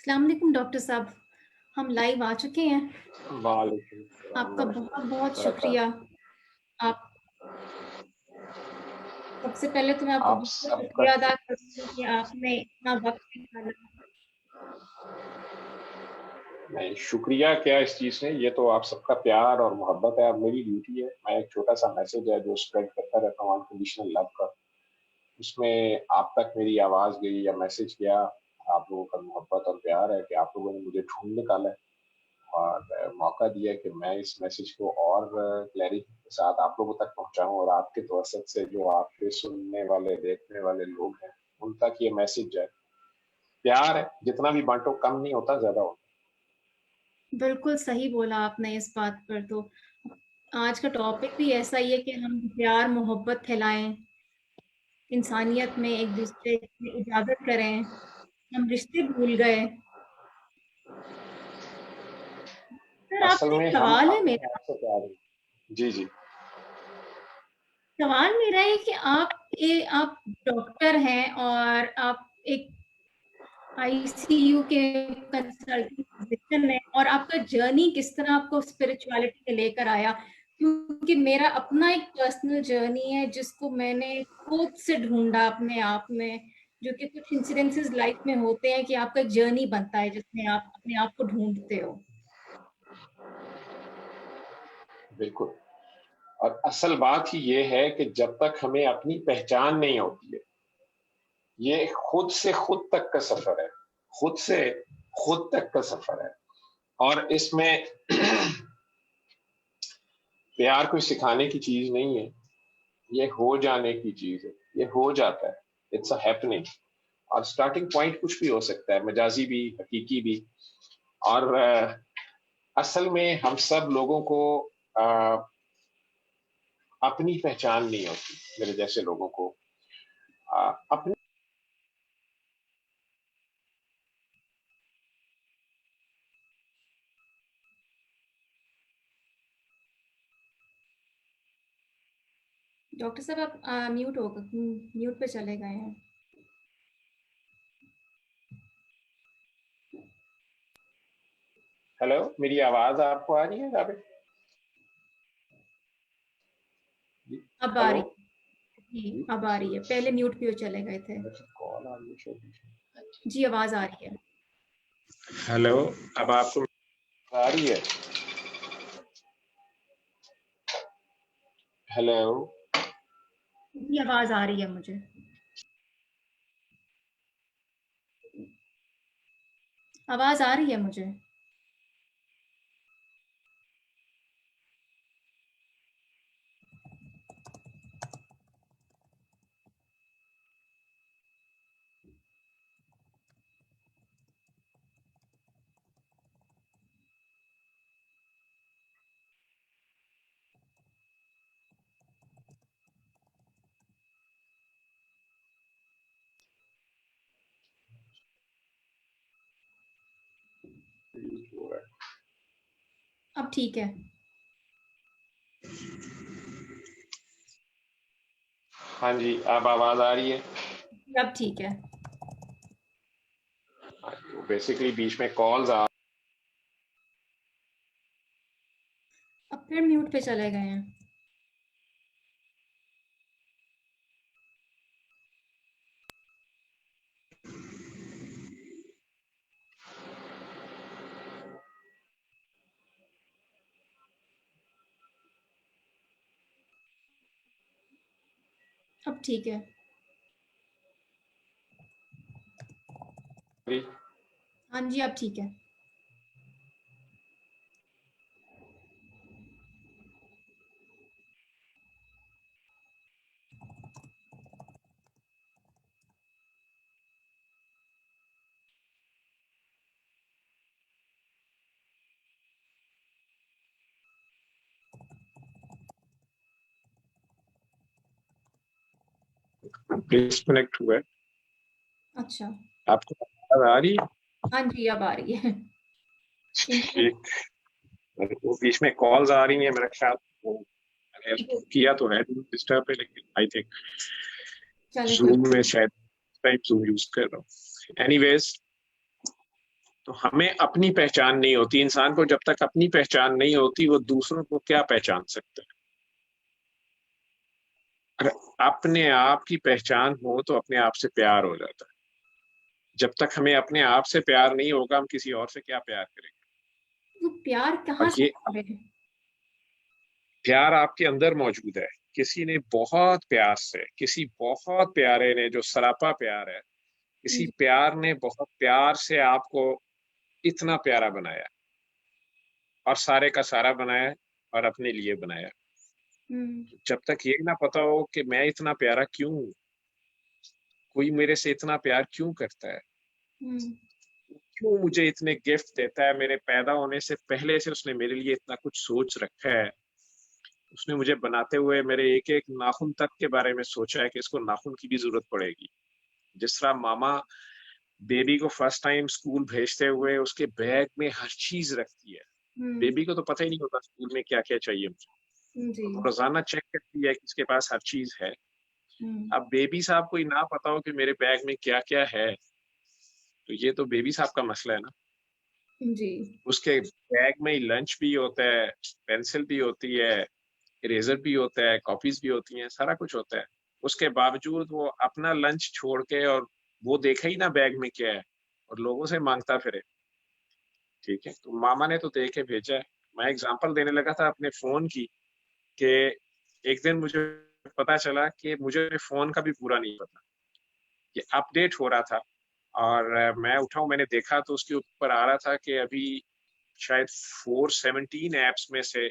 अस्सलाम वालेकुम डॉक्टर साहब, हम लाइव आ चुके हैं। वालेकुम सलाम आपका बहुत-बहुत शुक्रिया। बरकातहू। आप सबसे पहले तो मैं आपका आप बहुत सबका शुक्रिया अदा करती हूँ कि आपने इतना वक़्त निकाला। नहीं, शुक्रिया क्या इस चीज़ ने, ये तो आप सबका प्यार और मोहब्बत है। अब मेरी ड्यूटी है, मैं एक छोटा-सा मैसेज है जो स्प्रेड करता रहता हूँ अनकंडीशनल लव का। उसमें आप तक मेरी आवाज़ गई या मैसेज गया, आप लोगों का मोहब्बत और प्यार है कि आप लोगों ने मुझे ढूँढ निकाला है और मौका दिया कि मैं इस मैसेज को और क्लैरिटी के साथ आप लोगों तक पहुँचाऊँ और आपके तवसत से जो आपके सुनने वाले, देखने वाले लोग हैं, उन तक ये मैसेज जाए। प्यार है, जितना भी बाँटो कम नहीं होता, ज़्यादा होता बिल्कुल सही बोला आपने इस बात पर तो। आज का टॉपिक भी ऐसा ही है कि हम प्यार, मोहब्बत फैलाएँ, इंसानियत में एक-दूसरे की इजाज़त करें। हम रिश्ते भूल गए। सर है। असल आपसे एक में हम सवाल है अपने मेरा। आप से प्यार है। जी, जी। सवाल मेरा है कि आप डॉक्टर हैं और आप एक आईसीयू के कंसल्टेंट फिजिशियन है और आपका जर्नी किस तरह आपको स्पिरिचुअलिटी में लेकर आया? क्योंकि मेरा अपना एक पर्सनल जर्नी है जिसको मैंने खुद से ढूँढा अपने आप में, जो कि कुछ इंसिडेंसेस लाइफ में होते हैं कि आपका एक जर्नी बनता है जिसमें आप अपने आप को ढूँढते हो। बिल्कुल। और असल बात ही ये है कि जब तक हमें अपनी पहचान नहीं होती है, ये खुद से खुद तक का सफ़र है। खुद से खुद तक का सफ़र है और इसमें प्यार कोई सिखाने की चीज़ नहीं है, ये हो जाने की चीज़ है। ये हो जाता है। इट्स अ हैपनिंग और स्टार्टिंग पॉइंट कुछ भी हो सकता है, मजाजी भी, हकीकी भी। और असल में हम सब लोगों को अ, अपनी पहचान नहीं होती, मेरे जैसे लोगों को अपनी। डॉक्टर साहब आप म्यूट पे चले गए हैं। हेलो, मेरी आवाज़ आपको आ रही है जावेद? जी, अब आ हेलो? रही जी, जी, अब आ रही है। पहले म्यूट पे चले गए थे। अच्छा कॉल आ रही है शायद बीच में। जी, आवाज़ आ रही है। हेलो, अब आपको आ रही है? हेलो? जी, आवाज़ आ रही है मुझे। आवाज़ आ रही है मुझे। अब ठीक है। हाँ जी, अब आवाज आ रही है? अब ठीक है। बेसिकली बीच में कॉल्स आ अब फिर म्यूट पे चले गए हैं। अब ठीक है। रही। हाँ जी, अब ठीक है। डिस्कनेक्ट हुआ है। अच्छा। आपको आवाज आ रही है? हाँ जी, अब आ रही है। ठीक। मेरे को बीच में कॉल्स आ रही है, मेरा ख्याल वो मैंने इसको किया तो है डिस्टर्ब पे, लेकिन आई थिंक चले कोई जूम में शायद टाइम जूम यूज कर रहा हूँ। एनीवेज, तो हमें अपनी पहचान नहीं होती। इंसान को जब तक अपनी पहचान नहीं होती, वो दूसरों को क्या पहचान सकता है? अगर अपने आप की पहचान हो तो अपने आप से प्यार हो जाता है। जब तक हमें अपने आप से प्यार नहीं होगा, हम किसी और से क्या प्यार करेंगे? वो प्यार और कहाँ से ये करें? प्यार आपके अंदर मौजूद है। किसी ने बहुत प्यार से, किसी बहुत प्यारे ने, जो सरापा प्यार है, किसी जी। प्यार ने बहुत प्यार से आपको इतना प्यारा बनाया, और सारे का सारा बनाया, और अपने लिए बनाया। हम्म। जब तक ये ना पता हो कि मैं इतना प्यारा क्यों हूं, कोई मेरे से इतना प्यार क्यों करता है, हम्म। क्यों मुझे इतने गिफ्ट देता है, मेरे पैदा होने से पहले से उसने मेरे लिए इतना कुछ सोच रखा है। उसने मुझे बनाते हुए मेरे एक एक नाखून तक के बारे में सोचा है कि इसको नाखून की भी जरूरत पड़ेगी। जिस तरह मामा बेबी को फर्स्ट टाइम स्कूल भेजते हुए उसके बैग में हर चीज रखती है। हम्म। बेबी को तो पता ही नहीं होता स्कूल में क्या क्या चाहिए मुझे, जी। और वो रोजाना चेक करती है कि उसके पास हर चीज है। हम्म। अब बेबी साहब को ही ना पता हो कि मेरे बैग में क्या क्या है, तो ये तो बेबी साहब का मसला है ना। जी। उसके बैग में ही लंच भी होता है, पेंसिल भी होती है, इरेजर भी होता है, कॉपीज भी होती हैं, सारा कुछ होता है। उसके बावजूद वो अपना लंच छोड़ के, और वो देखा ही ना बैग में क्या है, और लोगों से मांगता फिरे। ठीक है, तो मामा ने तो दे के भेजा है। मैं एग्जांपल देने लगा था अपने फोन की, कि एक दिन मुझे पता चला कि मुझे फोन का भी पूरा नहीं पता। ये अपडेट हो रहा था, और मैं उठाऊं, मैंने देखा तो उसके ऊपर आ रहा था कि अभी शायद 417 एप्स में से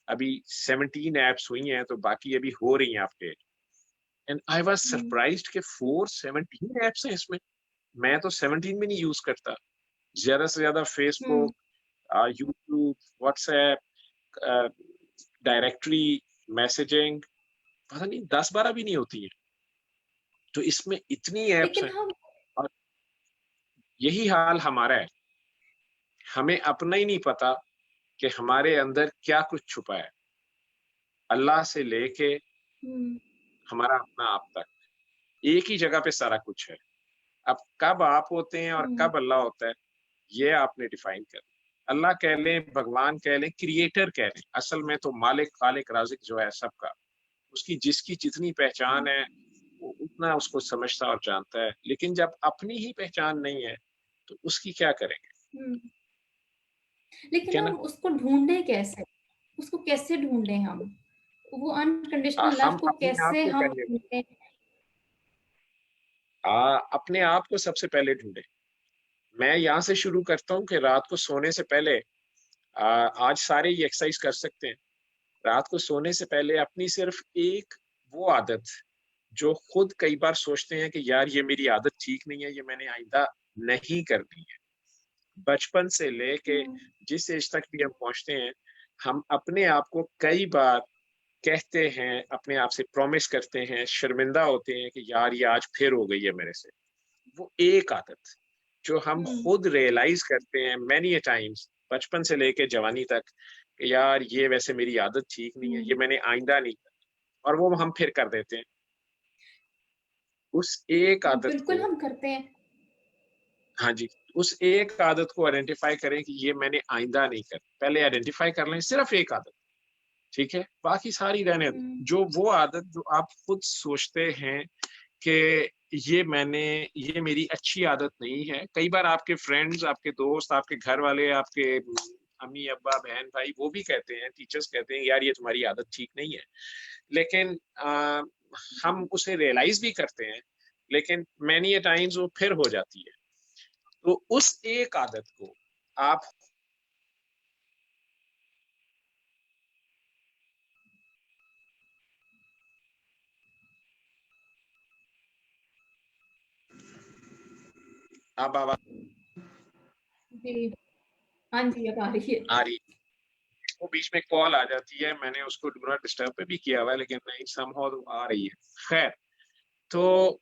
अभी 17 एप्स हुई हैं, तो बाकी अभी हो रही हैं update. And I was hmm. Surprised कि 417 एप्स हैं इसमें। मैं तो 17 भी नहीं यूज करता। ज्यादा से ज्यादा हम्म। Facebook, YouTube, WhatsApp, directory, messaging, पता नहीं 10-12 भी नहीं होती है। तो इसमें इतनी एप्स लेकिन हैं, हम और यही हाल हमारा है। हमें अपना ही नहीं पता कि हमारे अंदर क्या कुछ छुपा है, अल्लाह से लेके हम्म। हमारा अपना आप तक। एक ही जगह पे सारा कुछ है। अब कब आप होते हैं और हम्म। कब अल्लाह होता है, ये आपने डिफाइन कर। अल्लाह कह लें, भगवान कह लें, क्रिएटर कह लें, असल में तो मालिक खालिक राजिक जो है सबका, उसकी जिसकी जितनी पहचान है, वो उतना उसको समझता और जानता है। लेकिन जब अपनी ही पहचान नहीं है, तो उसकी क्या करेंगे? हम्म। ठीक लेकिन है ना। हम उसको ढूंढे कैसे? उसको कैसे ढूंढे हम? वो अनकंडीशनल लव हम को अपने आप कैसे को हम पहले ढूंढे? अपने आप को सबसे पहले ढूंढे। मैं यहाँ से शुरू करता हूँ कि रात को सोने से पहले, आज सारे ये एक्सरसाइज कर सकते हैं। रात को सोने से पहले अपनी सिर्फ एक वो आदत, जो खुद कई बार सोचते हैं कि यार ये मेरी आदत ठीक नहीं है, ये मैंने आइंदा नहीं करनी है। बचपन से लेके हम्म। जिस एज तक भी हम पहुंचते हैं, हम अपने आप को कई बार कहते हैं, अपने आप से प्रॉमिस करते हैं, शर्मिंदा होते हैं कि यार ये आज फिर हो गई है मेरे से। वो एक आदत जो हम हम्म। खुद रियलाइज करते हैं मैनी ए टाइम्स, बचपन से लेके जवानी तक, कि यार ये वैसे मेरी आदत ठीक नहीं है, ये हम्म। मैंने आइंदा नहीं करना, और वो हम फिर कर देते हैं। उस एक आदत बिल्कुल को, हम करते हैं। हाँ जी, उस एक आदत को आइडेंटिफाई करें कि ये मैंने आइंदा नहीं कर, पहले आइडेंटिफाई कर लें सिर्फ एक आदत, ठीक है, बाकी सारी रहने दो। जो वो आदत जो आप खुद सोचते हैं कि ये मेरी अच्छी आदत नहीं है। कई बार आपके फ्रेंड्स, आपके दोस्त, आपके घर वाले, आपके अम्मी अब्बा बहन भाई वो भी कहते हैं, टीचर्स कहते हैं यार ये तुम्हारी आदत ठीक नहीं है, लेकिन हम उसे रियलाइज भी करते हैं, लेकिन मैनी टाइम्स वो फिर हो जाती है। तो उस एक आदत को आप आवाज जी, हाँ जी, अब आ रही है। आ रही, वो बीच में कॉल आ जाती है, मैंने उसको डू नॉट डिस्टर्ब पे भी किया हुआ है, लेकिन नहीं समहाउ आ रही है। खैर, तो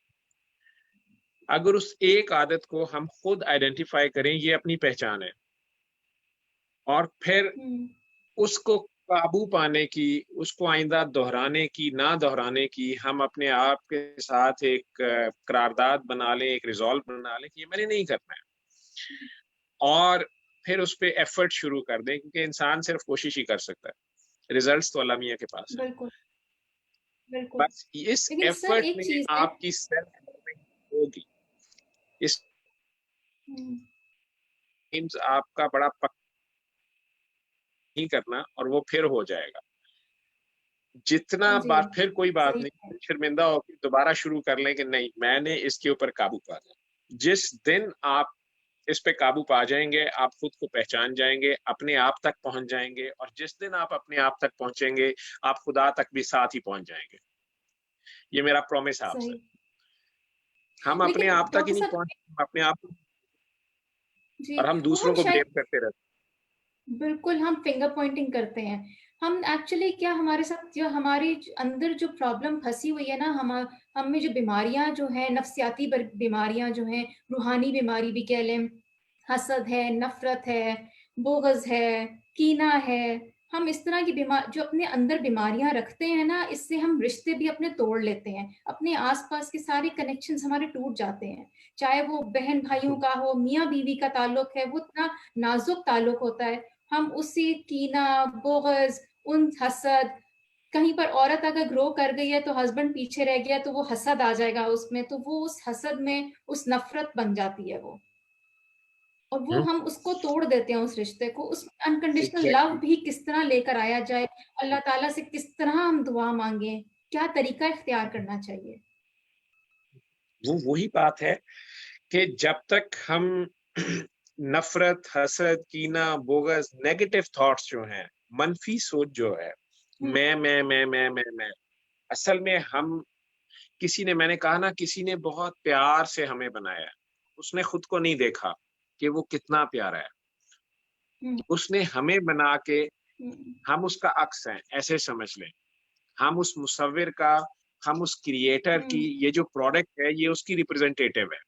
अगर उस एक आदत को हम खुद आइडेंटिफाई करें, ये अपनी पहचान है, और फिर उसको काबू पाने की, उसको आइंदा दोहराने की, ना दोहराने की, हम अपने आप के साथ एक करारदाद बना लें, एक रिजॉल्व बना लें कि ये मैंने नहीं करना है, और फिर उस पर एफर्ट शुरू कर दें, क्योंकि इंसान सिर्फ कोशिश ही कर सकता है, रिजल्ट्स तो अल्लाह मियां के पास है। बिल्कुल, बिल्कुल। बस इस लेकिन सर एफर्ट एक में चीज़ है। आपकी सेल्फ होगी, इस हुँ, मीन्स आपका बड़ा पक्का नहीं करना, और वो फिर हो जाएगा। जितना जी, बार फिर कोई बात सही है। नहीं, शर्मिंदा होकर दोबारा शुरू कर लें कि नहीं मैंने इसके ऊपर काबू पाना। जिस दिन आप इस पे काबू पा जाएंगे, आप खुद को पहचान जाएंगे, अपने आप तक पहुंच जाएंगे, और जिस दिन आप अपने आप तक पहुंचेंगे, आप खुदा तक भी साथ ही पहुंच जाएंगे। ये मेरा प्रॉमिस है आपसे। सही। हम अपने लेकिन आप तक ही डॉक्टर नहीं साहब, पहुंच अपने आप, जी, और हम वो दूसरों हम को शायद, ब्लेम करते रहते बिल्कुल हम फिंगर पॉइंटिंग करते हैं। हम एक्चुअली क्या, हमारे साथ जो हमारी अंदर जो प्रॉब्लम फँसी हुई है ना, हम में जो बीमारियाँ जो हैं, नफ्सियाती बीमारियाँ जो हैं, रूहानी बीमारी भी कह लें, हसद है, नफ़रत है, बुग़्ज़ है, कीना है, हम इस तरह की जो अपने अंदर बीमारियाँ रखते हैं ना, इससे हम रिश्ते भी अपने तोड़ लेते हैं। अपने आस-पास के सारे कनेक्शंस हमारे टूट जाते हैं। चाहे वो बहन-भाइयों का हो, मियाँ-बीवी का ताल्लुक है, वो इतना नाज़ुक ताल्लुक होता है। हम उसी कीना, बुग़्ज़, उन हसद, कहीं पर औरत अगर ग्रो कर गई है तो हस्बैंड पीछे रह गया तो वो हसद आ जाएगा उसमें, तो वो उस हसद में उस नफ़रत बन जाती है वो। और वो हैं। हम उसको तोड़ देते हैं उस रिश्ते को, उस अनकंडीशनल लव एग्जैक्टली, भी किस तरह लेकर आया जाए, अल्लाह ताला से किस तरह हम दुआ माँगे, क्या तरीका इख्तियार करना चाहिए? वो वही बात है कि जब तक हम नफरत, हसद, कीना, बोगस, नेगेटिव थॉट्स जो हैं, मनफी सोच जो है, हुँ, मैं, असल में हम, किसी ने, मैंने कहा ना, किसी ने बहुत प्यार से हमें बनाया है, उसने खुद को नहीं देखा कि वो कितना प्यारा है, हुँ, उसने हमें बना के, हुँ, हम उसका अक्स हैं ऐसे समझ लें, हम उस मुसव्विर का, हम उस क्रिएटर की, हुँ, ये जो प्रोडक्ट है ये उसकी रिप्रेजेंटेटिव है,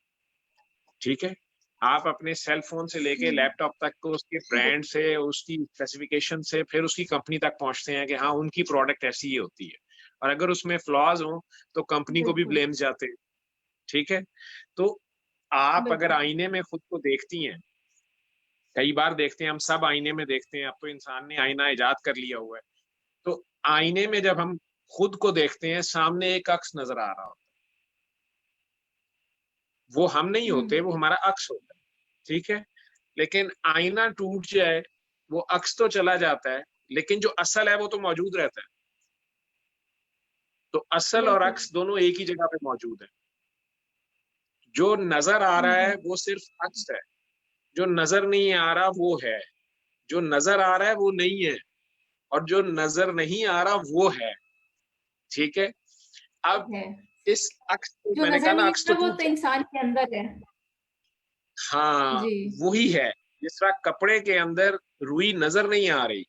ठीक है। आप अपने सेल फोन से लेके हुँ, लैपटॉप तक को उसके बिल ब्रांड से, उसकी स्पेसिफिकेशन से, फिर उसकी कंपनी तक पहुंचते हैं कि हाँ उनकी प्रोडक्ट ऐसी ही होती है, और अगर उसमें फ्लॉज हो तो कंपनी को भी बिल्कुल, ब्लेम जाते हैं, ठीक है। तो आप अगर बिल्कुल। आईने में खुद को देखती हैं, कई बार देखते हैं, हम सब आईने में देखते हैं, अब तो इंसान ने आईना इजाद कर लिया हुआ है, तो आईने में जब हम खुद को देखते हैं, सामने एक अक्स नजर आ रहा होता है, वो हम नहीं हुँ, होते, वो हमारा अक्स होता है, ठीक है। लेकिन आईना टूट जाए, वो अक्स तो चला जाता है, लेकिन जो असल है वो तो मौजूद रहता है। तो असल और बिल्कुल। अक्स दोनों एक ही जगह पे मौजूद है। जो नजर आ हुँ, रहा है हुँ, वो सिर्फ अक्स है, जो नजर नहीं आ रहा वो है, जो नजर आ रहा है वो नहीं है, और जो नजर नहीं आ रहा वो है, ठीक है। अब है। इस अक्स को, जो मैंने नज़र कहा ना नहीं अक्स आ तो रहा वो टूट तो जाए, इंसान के अंदर है। हाँ जी। वही है। जिस तरह कपड़े के अंदर रुई नजर नहीं आ रही,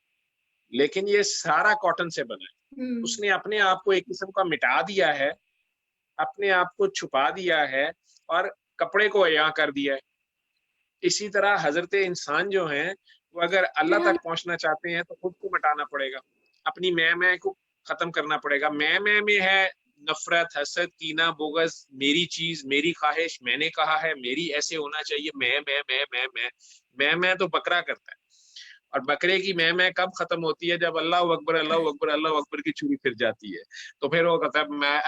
लेकिन ये सारा कॉटन से बना है, हुँ, उसने अपने आप को एक किस्म का मिटा दिया है, अपने आप को छुपा दिया है, और कपड़े को अया कर दिया है। इसी तरह हजरत इंसान जो हैं, वो अगर अल्लाह फिर हम तक पहुंचना चाहते हैं तो खुद को मिटाना पड़ेगा, अपनी मैं को खत्म करना पड़ेगा। मैं में है नफरत, हसद, कीना, बोगस, मेरी चीज, मेरी ख्वाहिश, मैंने कहा है, मेरी ऐसे होना चाहिए, मैं तो बकरा करता है। और बकरे की मैं कब खत्म होती है? जब अल्लाह अकबर अल्लाह अकबर अल्लाह अकबर की छुरी फिर जाती है, तो फिर वो कहता है मैं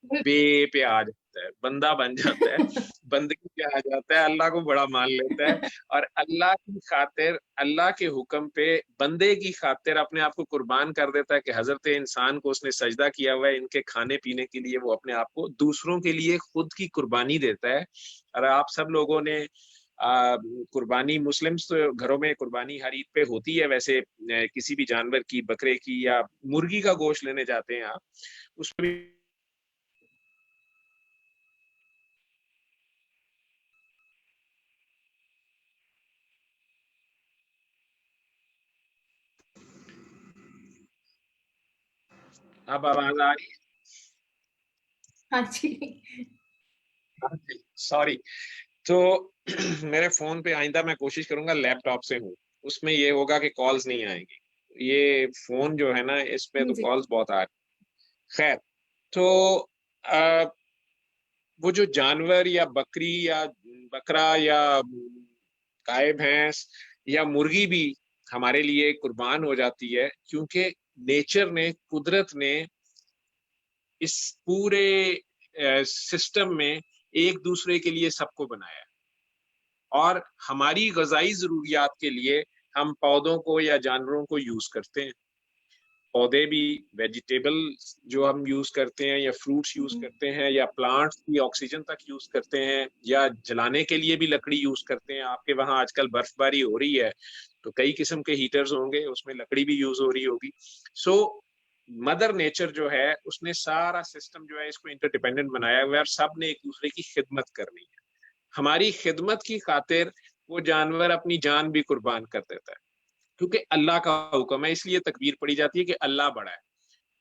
बे पे आ जाता है, बंदा बन जाता है, बंदगी पे आ जाता है, अल्लाह को बड़ा मान लेता है और अल्लाह की खातिर, अल्लाह के हुक्म पे बंदे की खातिर अपने आप को कुर्बान कर देता है। कि हजरत इंसान को उसने सजदा किया हुआ है, इनके खाने पीने के लिए वो अपने आप को दूसरों के लिए खुद की कुर्बानी देता है। और आप सब लोगों ने कुर्बानी, मुस्लिम्स तो घरों में कुर्बानी हर ईद पे होती है, वैसे किसी भी जानवर की, बकरे की या मुर्गी का गोश्त लेने जाते हैं आप, उसमें भी अब आवाज आ रही हाँ जी। है? सॉरी। तो मेरे फोन पे आइंदा मैं कोशिश करूंगा लैपटॉप से हूँ, उसमें ये होगा कि कॉल्स नहीं आएंगी। ये फोन जो है ना, इस पे तो जी। कॉल्स बहुत आ रही। खैर, तो आ, वो जो जानवर या बकरी या बकरा या गाय भैंस या मुर्गी भी हमारे लिए कुर्बान हो जाती है, क्योंकि नेचर ने, कुदरत ने इस पूरे सिस्टम में एक दूसरे के लिए सबको बनाया है। और हमारी गजाई जरूरियात के लिए हम पौधों को या जानवरों को यूज करते हैं। पौधे भी, वेजिटेबल जो हम यूज करते हैं या फ्रूट्स यूज करते हैं, या प्लांट्स भी ऑक्सीजन तक यूज करते हैं, या जलाने के लिए भी लकड़ी यूज करते हैं। आपके वहां आजकल बर्फबारी हो रही है तो कई किस्म के हीटर्स होंगे, उसमें लकड़ी भी यूज हो रही होगी। सो मदर नेचर जो है, उसने सारा सिस्टम जो है इसको इंटरडिपेंडेंट बनाया हुआ है, और सब ने एक दूसरे की खिदमत करनी है। हमारी खिदमत की खातिर वो जानवर अपनी जान भी कुर्बान कर देता है, क्योंकि अल्लाह का हुक्म है, इसलिए तकबीर पड़ी जाती है कि अल्लाह बड़ा है।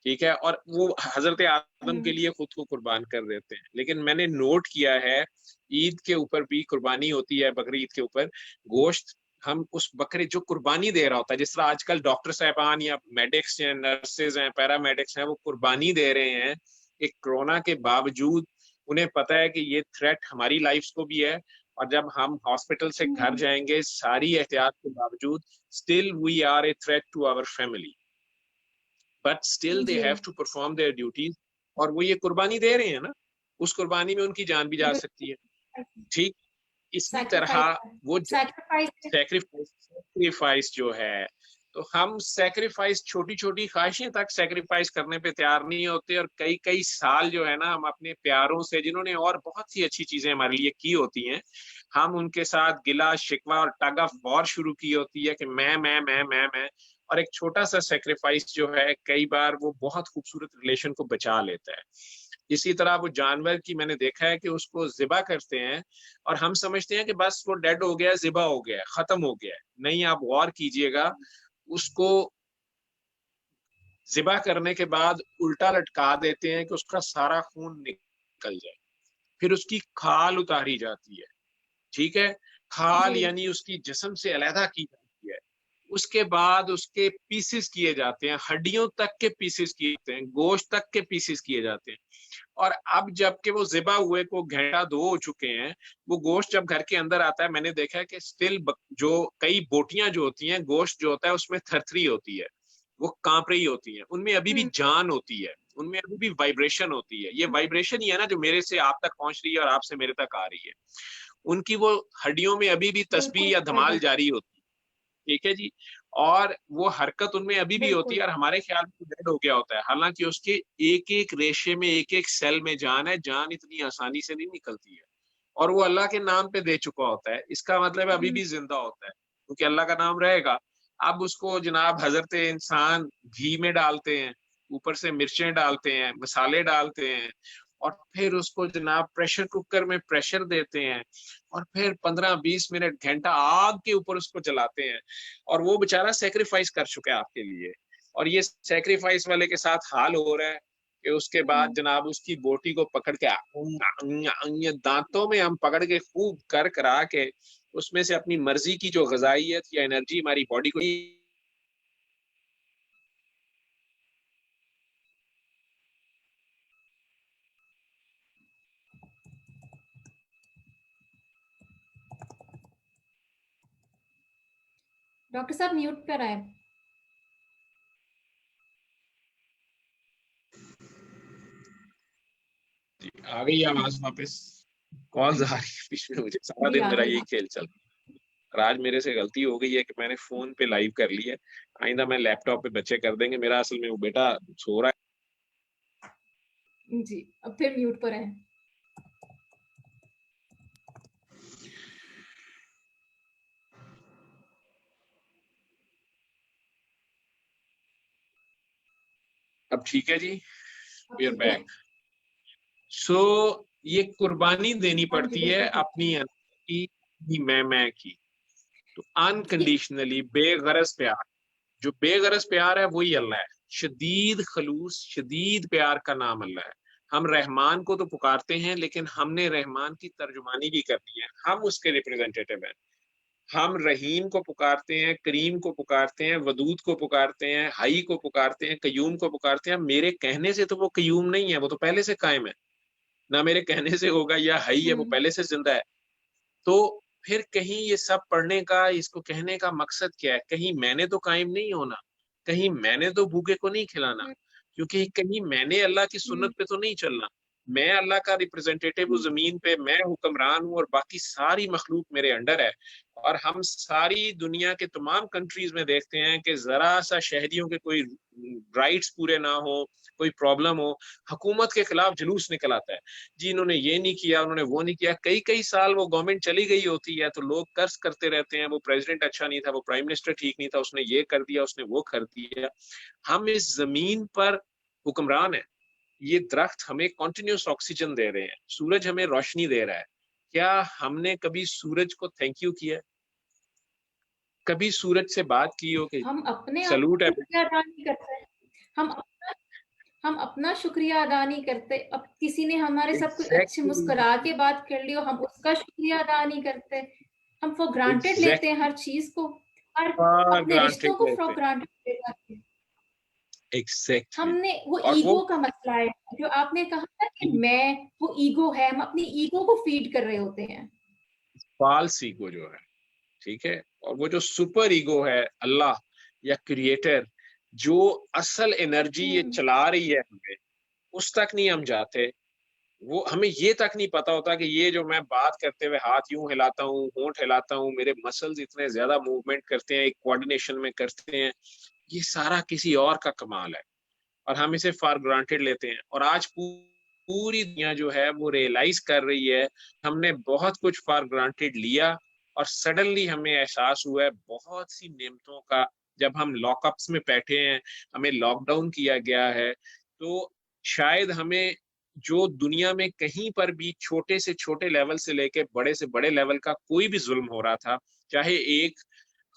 ठीक है, और वो हजरत आदम के लिए खुद को कुर्बान कर देते हैं। लेकिन मैंने नोट किया है, ईद के ऊपर भी कुर्बानी होती है, बकरी ईद के ऊपर गोश्त, हम उस बकरे जो कुर्बानी दे रहा होता है, जिस तरह आजकल डॉक्टर साहबान या मेडिक्स हैं, नर्सेज हैं, पैरामेडिक्स हैं, वो कुर्बानी दे रहे हैं एक कोरोना के बावजूद। उन्हें पता है कि ये थ्रेट हमारी लाइफ को भी है, और जब हम हॉस्पिटल से घर जाएंगे सारी एहतियात के बावजूद, still we are a threat to our family, but still they have to perform their duties. और वो ये कुर्बानी दे रहे हैं ना, उस कुर्बानी में उनकी जान भी जा सकती है। ठीक इसी तरह वो सैक्रिफाइस जो है, तो हम सैक्रिफाइस, छोटी छोटी ख्वाहिशें तक सैक्रिफाइस करने पे तैयार नहीं होते। और कई कई साल जो है ना, हम अपने प्यारों से, जिन्होंने और बहुत सी अच्छी चीजें हमारे लिए की होती हैं, हम उनके साथ गिला शिकवा और टग ऑफ वॉर शुरू की होती है कि मैं। और एक छोटा सा सेक्रीफाइस जो है, कई बार वो बहुत खूबसूरत रिलेशन को बचा लेता है। इसी तरह वो जानवर की मैंने देखा है कि उसको ज़िबा करते हैं, और हम समझते हैं कि बस वो डेड हो गया, ज़िबा हो गया, खत्म हो गया। नहीं, आप गौर कीजिएगा, उसको ज़िबा करने के बाद उल्टा लटका देते हैं कि उसका सारा खून निकल जाए, फिर उसकी खाल उतारी जाती है। ठीक है, खाल यानी उसकी जिस्म से अलहदा की जाती है, उसके बाद उसके पीसेस किए जाते हैं, हड्डियों तक के पीसेस किए जाते हैं, गोश्त तक के पीसेस किए जाते हैं। और अब जबकि वो ज़िबा हुए को घंटा 2 हो चुके हैं, वो गोश्त जब घर के अंदर आता है, मैंने देखा है कि स्टिल जो कई बोटियां जो होती हैं, गोश्त जो होता है उसमें थरथरी होती है, वो कांप रही होती है, उनमें अभी भी जान होती है, उनमें अभी भी वाइब्रेशन होती है। ये वाइब्रेशन ही है ना जो मेरे से आप तक पहुंच रही है और आपसे मेरे तक आ रही है। उनकी वो हड्डियों में अभी भी तस्बीह या धमाल जारी होती है। ठीक है जी, और वो हरकत उनमें अभी भी होती है, और हमारे ख्याल में डेड हो गया होता है, हालांकि उसके एक एक रेशे में, एक एक सेल में जान है। जान इतनी आसानी से नहीं निकलती है, और वो अल्लाह के नाम पे दे चुका होता है। इसका मतलब अभी भी जिंदा होता है, क्योंकि अल्लाह का नाम रहेगा। अब उसको जनाब हजरत इंसान घी में डालते हैं, ऊपर से मिर्चें डालते हैं, मसाले डालते हैं, और फिर उसको जनाब प्रेशर कुकर में प्रेशर देते हैं, और फिर 15-20 मिनट, घंटा आग के ऊपर उसको जलाते हैं। और वो बेचारा सेक्रीफाइस कर चुका है आपके लिए, और ये सेक्रीफाइस वाले के साथ हाल हो रहा है कि उसके बाद जनाब उसकी बोटी को पकड़ के दांतों में हम पकड़ के खूब कर करा के उसमें से अपनी मर्जी की जो ग़िज़ाइयत या एनर्जी हमारी बॉडी को डॉक्टर साहब म्यूट पर आए। आ गई आवाज वापस? कॉल आ रही है बीच में, मुझे सारा जी दिन आ मेरा गई। यही खेल चल। और आज मेरे से गलती हो गई है कि मैंने फोन पे लाइव कर लिया है। आइंदा मैं लैपटॉप पे बच्चे कर देंगे। मेरा असल में वो बेटा सो रहा जी अब फिर म्यूट पर है। है। अब ठीक है जी, अब वी आर ठीक है। बैक। सो ये कुर्बानी देनी हाँ जी पड़ती है बिल्कुल ठीक अपनी की मैं की। तो अनकंडीशनली बेगरज प्यार, जो बेगरज प्यार है वही अल्लाह है। शदीद खलूस शदीद प्यार का नाम अल्लाह है। हम रहमान को तो पुकारते हैं, लेकिन हमने रहमान की तर्जुमानी भी करनी है। हम उसके रिप्रेजेंटेटिव हैं। हम रहीम को पुकारते हैं, करीम को पुकारते हैं, वदूद को पुकारते हैं, हई को पुकारते हैं, कयूम को पुकारते हैं। मेरे कहने से तो वो कयूम नहीं है, वो तो पहले से कायम है। ना मेरे कहने से होगा, या हई है, वो है। पहले से जिंदा है। तो फिर कहीं ये सब पढ़ने का, इसको कहने का मकसद क्या है? कहीं मैंने तो कायम नहीं होना, कहीं मैंने तो भूखे को नहीं खिलाना, क्योंकि कहीं मैंने अल्लाह की सुन्नत पे तो नहीं चलना। मैं अल्लाह का रिप्रेजेंटेटिव हूँ जमीन पे, मैं हुक्मरान हूँ और बाकी सारी मखलूक मेरे अंडर है। और हम सारी दुनिया के तमाम कंट्रीज में देखते हैं कि जरा सा शहरियों के कोई राइट्स पूरे ना हो, कोई प्रॉब्लम हो, हुकूमत के खिलाफ जुलूस निकल आता है। जी इन्होंने ये नहीं किया, उन्होंने वो नहीं किया। कई कई साल वो गवर्नमेंट चली गई होती है तो लोग कर्ज करते रहते हैं, वो प्रेसिडेंट अच्छा नहीं था, वो प्राइम मिनिस्टर ठीक नहीं था, उसने ये कर दिया, उसने वो कर दिया। हम इस जमीन पर हुक्मरान है। ये दरख्त हमें कॉन्टिन्यूस ऑक्सीजन दे रहे हैं, सूरज हमें रोशनी दे रहा है। क्या हमने कभी सूरज को थैंक यू किया? कभी सूरज से बात की हो कि हम अपने आप सलूट का है? शुक्रिया अदा नहीं करते। हम अपना शुक्रिया अदा नहीं करते। अब किसी ने हमारे साथ कोई अच्छे एग्जैक्टली, मुस्कुरा के बात कर ली और हम उसका शुक्रिया अदा नहीं करते। हम फॉर ग्रांटेड लेते हैं एग्जैक्टली, हर चीज को, और अपने ग्रांटेड रिश्तों को लेते फॉर हैं। ग्रांटेड ले जाते हैं। एग्जैक्टली। हमने वो और वो ईगो का मसला है जो आपने कहा था कि मैं, वो ईगो है, हम अपनी ईगो को फीड कर रहे होते हैं। फाल्स ईगो जो है, ठीक है, और वो जो सुपर ईगो है, अल्लाह या क्रिएटर, जो असल एनर्जी ये चला रही है हमें, उस तक नहीं हम जाते। वो हमें ये तक नहीं पता होता कि ये जो मैं बात करते हुए हाथ यूं हिलाता हूँ, होंठ हिलाता हूँ, मेरे मसल्स इतने ज्यादा मूवमेंट करते हैं, एक कोऑर्डिनेशन में करते हैं, ये सारा किसी और का कमाल है। और हम इसे फॉर ग्रांटेड लेते हैं। और आज पूरी दुनिया जो है वो रियलाइज कर रही है हमने बहुत कुछ फॉर ग्रांटेड लिया, और सडनली हमें एहसास हुआ है बहुत सी नेमतों का। जब हम लॉकअप्स में बैठे हैं, हमें लॉकडाउन किया गया है, तो शायद हमें जो दुनिया में कहीं पर भी छोटे से छोटे लेवल से लेके बड़े से बड़े लेवल का कोई भी जुल्म हो रहा था, चाहे एक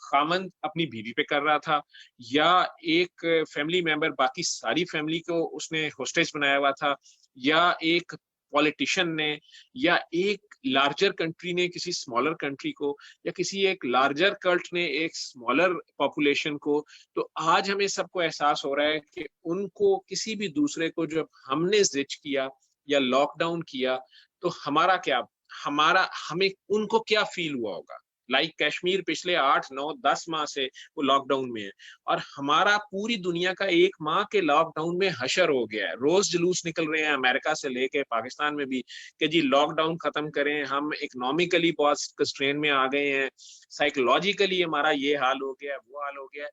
खामंद अपनी बीवी पे कर रहा था, या एक फैमिली मेंबर बाकी सारी फैमिली को उसने होस्टेज बनाया हुआ था, या एक पॉलिटिशियन ने, या एक लार्जर कंट्री ने किसी स्मॉलर कंट्री को, या किसी एक लार्जर कल्ट ने एक स्मॉलर पॉपुलेशन को, तो आज हमें सबको एहसास हो रहा है कि उनको किसी भी दूसरे को जब हमने जिच किया या लॉकडाउन किया, तो हमारा क्या, हमारा हमें उनको क्या फील हुआ होगा। लाइक कश्मीर पिछले 8 9 10 माह से वो लॉकडाउन में है, और हमारा पूरी दुनिया का 1 माह के लॉकडाउन में हशर हो गया है। रोज जुलूस निकल रहे हैं अमेरिका से लेके पाकिस्तान में भी कि जी लॉकडाउन खत्म करें, हम इकोनॉमिकली बहुत कंस्ट्रेन में आ गए हैं, साइकोलॉजिकली हमारा ये हाल हो गया है, वो हाल हो गया है।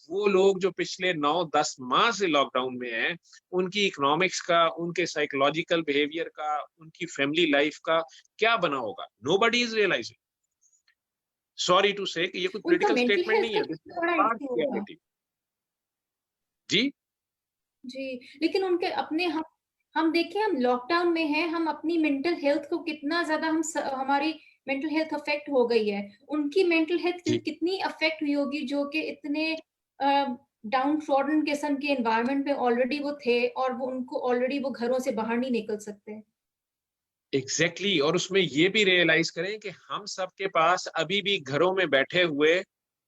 वो लोग जो पिछले 9 10 माह से लॉकडाउन में हैं, उनकी इकोनॉमिक्स का, उनके साइकोलॉजिकल बिहेवियर का, उनकी फैमिली लाइफ का क्या बना होगा? Nobody is realising. Sorry to say कि ये कोई उनका पॉलिटिकल मेंटल स्टेटमेंट हेल्थ नहीं का है, दिस कितना इज बड़ा हार्श इश्यू होगा। रियलिटी। जी जी, लेकिन उनके अपने, हम देखें, हम लॉकडाउन में हैं, हम अपनी मेंटल हेल्थ को कितना ज्यादा हमारी मेंटल हेल्थ अफेक्ट हो गई है। उनकी मेंटल हेल्थ जी कितनी अफेक्ट हुई होगी, जो कि इतने डाउन ट्रॉडन किस्म के एनवायरनमेंट में ऑलरेडी वो थे, और वो उनको ऑलरेडी वो घरों से बाहर नहीं निकल सकते। Exactly exactly। और उसमें ये भी रियलाइज करें कि हम सबके पास अभी भी घरों में बैठे हुए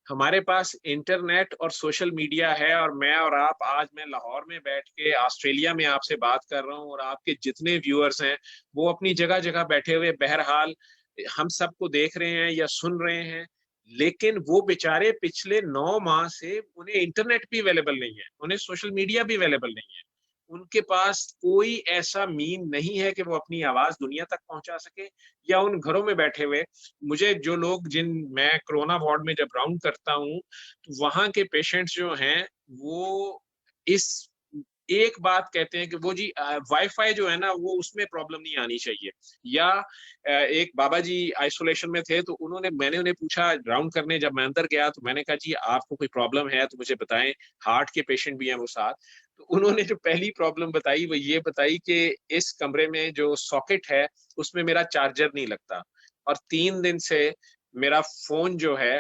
हमारे पास इंटरनेट और सोशल मीडिया है, और मैं और आप, आज मैं लाहौर में बैठ के ऑस्ट्रेलिया में आपसे बात कर रहा हूँ, और आपके जितने व्यूअर्स हैं वो अपनी जगह जगह बैठे हुए बहरहाल हम सबको देख रहे हैं या सुन रहे हैं। लेकिन वो बेचारे पिछले 9 माह से उन्हें इंटरनेट भी अवेलेबल नहीं है, उन्हें सोशल मीडिया भी अवेलेबल नहीं है, उनके पास कोई ऐसा मीन नहीं है कि वो अपनी आवाज दुनिया तक पहुंचा सके, या उन घरों में बैठे हुए मुझे जो लोग जिन मैं कोरोना वार्ड में जब राउंड करता हूं तो वहां के पेशेंट्स जो हैं वो इस एक बात कहते हैं कि वो जी वाईफाई जो है ना वो उसमें प्रॉब्लम नहीं आनी चाहिए, या एक बाबा जी आइसोलेशन में थे तो मैंने उन्हें पूछा राउंड करने, जब मैं अंदर गया तो मैंने कहा जी आपको कोई प्रॉब्लम है तो मुझे बताएं, हार्ट के पेशेंट भी हैं वो साथ। तो उन्होंने जो पहली प्रॉब्लम बताई वो ये बताई कि इस कमरे में जो सॉकेट है उसमें मेरा चार्जर नहीं लगता, और 3 दिन से मेरा फोन जो है,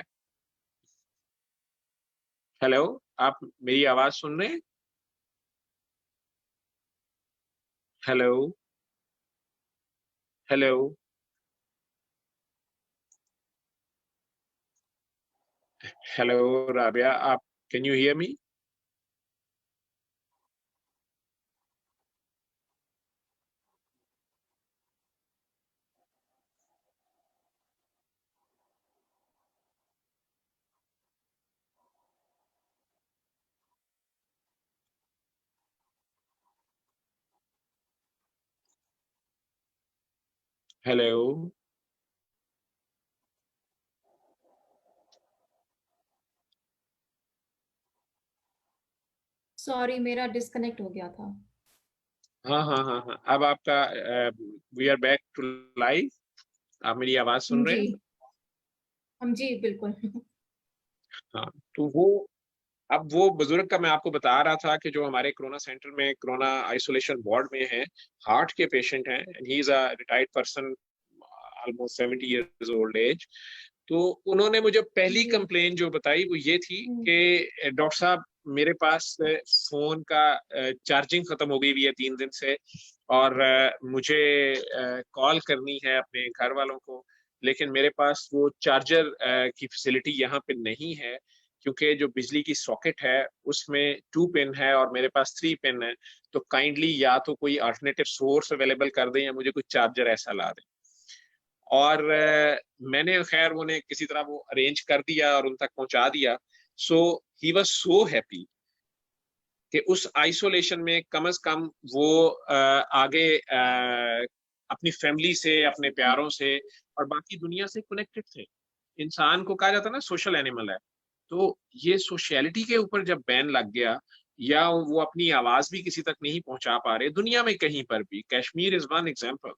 हेलो आप मेरी आवाज सुन रहे हैं? हेलो हेलो हेलो राबिया, आप can you hear me? Hello sorry, मेरा डिस्कनेक्ट हो गया था। हाँ हाँ हाँ हाँ, अब आपका we are back to live. आप मेरी आवाज सुन रहे जी, हैं? हम जी बिल्कुल। हाँ, तो वो अब वो बुजुर्ग का मैं आपको बता रहा था कि जो हमारे कोरोना सेंटर में कोरोना आइसोलेशन वार्ड में है, हार्ट के पेशेंट हैं, and he is a retired person, almost 70 years old age. तो उन्होंने मुझे पहली जी। कंप्लेन जो बताई वो ये थी कि डॉक्टर साहब मेरे पास फोन का चार्जिंग खत्म हो गई हुई है 3 दिन से, और मुझे कॉल करनी है अपने घर वालों को, लेकिन मेरे पास वो चार्जर की फैसिलिटी यहाँ पे नहीं है, क्योंकि जो बिजली की सॉकेट है उसमें 2 पिन है और मेरे पास 3 पिन है। तो काइंडली या तो कोई अल्टरनेटिव सोर्स अवेलेबल कर दें या मुझे कोई चार्जर ऐसा ला दें। और मैंने खैर उन्हें किसी तरह वो अरेंज कर दिया और उन तक पहुंचा दिया। सो ही वाज सो हैप्पी कि उस आइसोलेशन में कम से कम वो आगे अपनी फैमिली से, अपने प्यारों से और बाकी दुनिया से कनेक्टेड थे। इंसान को कहा जाता है ना सोशल एनिमल है, तो ये सोशलिटी के ऊपर जब बैन लग गया, या वो अपनी आवाज भी किसी तक नहीं पहुंचा पा रहे दुनिया में कहीं पर भी, कश्मीर इज वन एग्जाम्पल।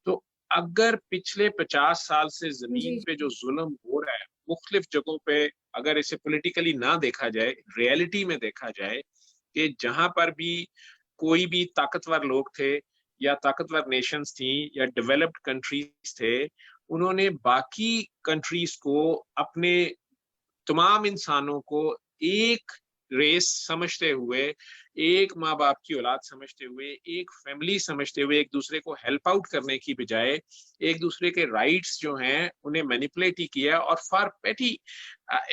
तो अगर पिछले 50 साल से जी, जमीन पे जो जी। जुल्म हो रहा है मुख्तलिफ जगहों पे, अगर इसे पॉलिटिकली ना देखा जाए, रियलिटी में देखा जाए कि जहां पर भी कोई भी ताकतवर लोग थे या ताकतवर नेशंस थी या डेवलप्ड कंट्रीज थे, उन्होंने बाकी कंट्रीज को, अपने तमाम इंसानों को एक रेस समझते हुए, एक माँ बाप की औलाद समझते हुए, एक फैमिली समझते हुए, एक दूसरे को हेल्प आउट करने की बजाय एक दूसरे के राइट्स जो हैं उन्हें मैनिपुलेट ही किया, और फॉर पेटी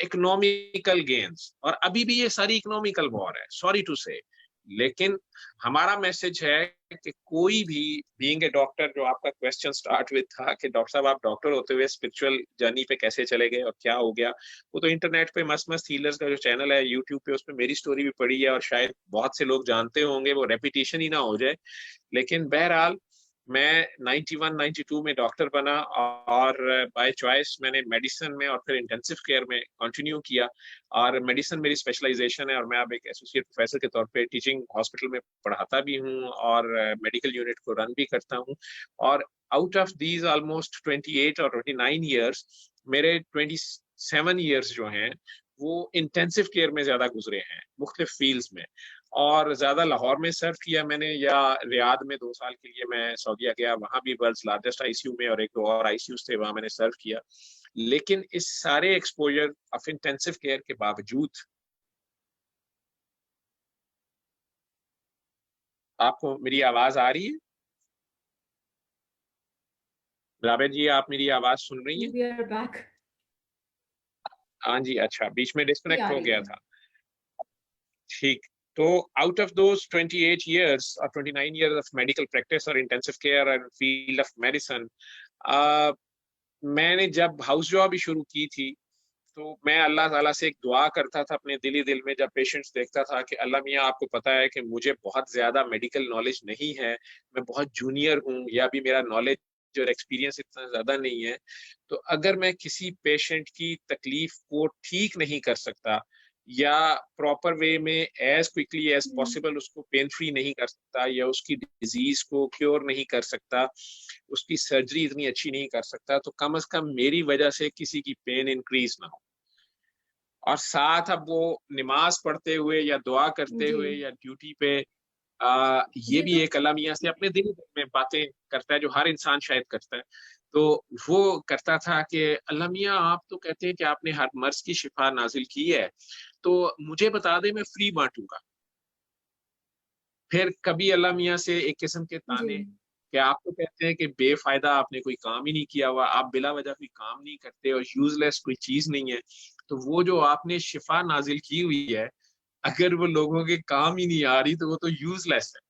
इकोनॉमिकल गेन्स। और अभी भी ये सारी इकोनॉमिकल वॉर है, सॉरी टू से। लेकिन हमारा मैसेज है कि कोई भी, बीइंग ए डॉक्टर, जो आपका क्वेश्चन स्टार्ट विद था कि डॉक्टर साहब आप डॉक्टर होते हुए स्पिरिचुअल जर्नी पे कैसे चले गए और क्या हो गया, वो तो इंटरनेट पे मस्त मस्त हीलर्स का जो चैनल है यूट्यूब पे, उसमें मेरी स्टोरी भी पड़ी है और शायद बहुत से लोग जानते होंगे, वो रेपिटेशन ही ना हो जाए। लेकिन बहरहाल मैं 91 92 में डॉक्टर बना, और बाय चॉइस मैंने मेडिसिन में और फिर इंटेंसिव केयर में कंटिन्यू किया, और मेडिसिन मेरी स्पेशलाइजेशन है, और मैं अब एक एसोसिएट प्रोफेसर के तौर पे टीचिंग हॉस्पिटल में पढ़ाता भी हूँ और मेडिकल यूनिट को रन भी करता हूँ। और आउट ऑफ दीज ऑलमोस्ट 28 और 29 ईयर्स, मेरे 27 ईयर्स जो हैं वो इंटेंसिव केयर में ज्यादा गुजरे हैं, मुख्तलिफ फील्ड्स में। और ज्यादा लाहौर में सर्व किया मैंने, या रियाद में 2 साल के लिए मैं सऊदीया गया, वहां भी वर्ल्ड्स लार्जेस्ट आईसीयू में और 1-2 और आईसीयूज थे, वहां मैंने सर्व किया। लेकिन इस सारे एक्सपोजर ऑफ इंटेंसिव केयर के बावजूद, आपको मेरी आवाज आ रही है? राबेत जी, आप मेरी आवाज सुन रही हैं? We are back. हाँ जी, अच्छा, बीच में जी, डिस्कनेक्ट आ हो रही गया है। था। ठीक। तो out of those 28 years or 29 years of medical practice or intensive care and field of medicine, मैंने जब हाउस जॉब भी शुरू की थी तो मैं अल्लाह ताला से एक दुआ करता था अपने दिली दिल में जब पेशेंट्स देखता था कि अल्लाह मियाँ आपको पता है कि मुझे बहुत ज्यादा मेडिकल नॉलेज नहीं है, मैं बहुत जूनियर हूँ, या भी मेरा नॉलेज और एक्सपीरियंस इतना ज्यादा नहीं है, तो अगर मैं किसी पेशेंट की तकलीफ को ठीक नहीं कर सकता या प्रॉपर वे में एज क्विकली एज पॉसिबल उसको पेन फ्री नहीं कर सकता या उसकी डिजीज को क्योर नहीं कर सकता, उसकी सर्जरी इतनी अच्छी नहीं कर सकता, तो कम से कम मेरी वजह से किसी की पेन इंक्रीज ना हो। और साथ अब वो नमाज पढ़ते हुए या दुआ करते जी। हुए या ड्यूटी पे ये ये भी तो एक अल्लाह मियाँ से अपने दिल में बातें करता है जो हर इंसान शायद करता है। तो वो करता था कि अल्लाह मियाँ आप तो कहते हैं कि आपने हर मर्ज की शिफा नाजिल की है, तो मुझे बता दे मैं फ्री बांटूंगा। फिर कभी अल्लाह मियाँ से एक किस्म के जी। ताने कि आप तो कहते हैं कि बेफायदा आपने कोई काम ही नहीं किया हुआ, आप बिला वजह कोई काम नहीं करते और यूजलेस कोई चीज नहीं है, तो वो जो आपने शिफा नाजिल की हुई है अगर वो लोगों के काम ही नहीं आ रही तो वो तो यूजलेस है।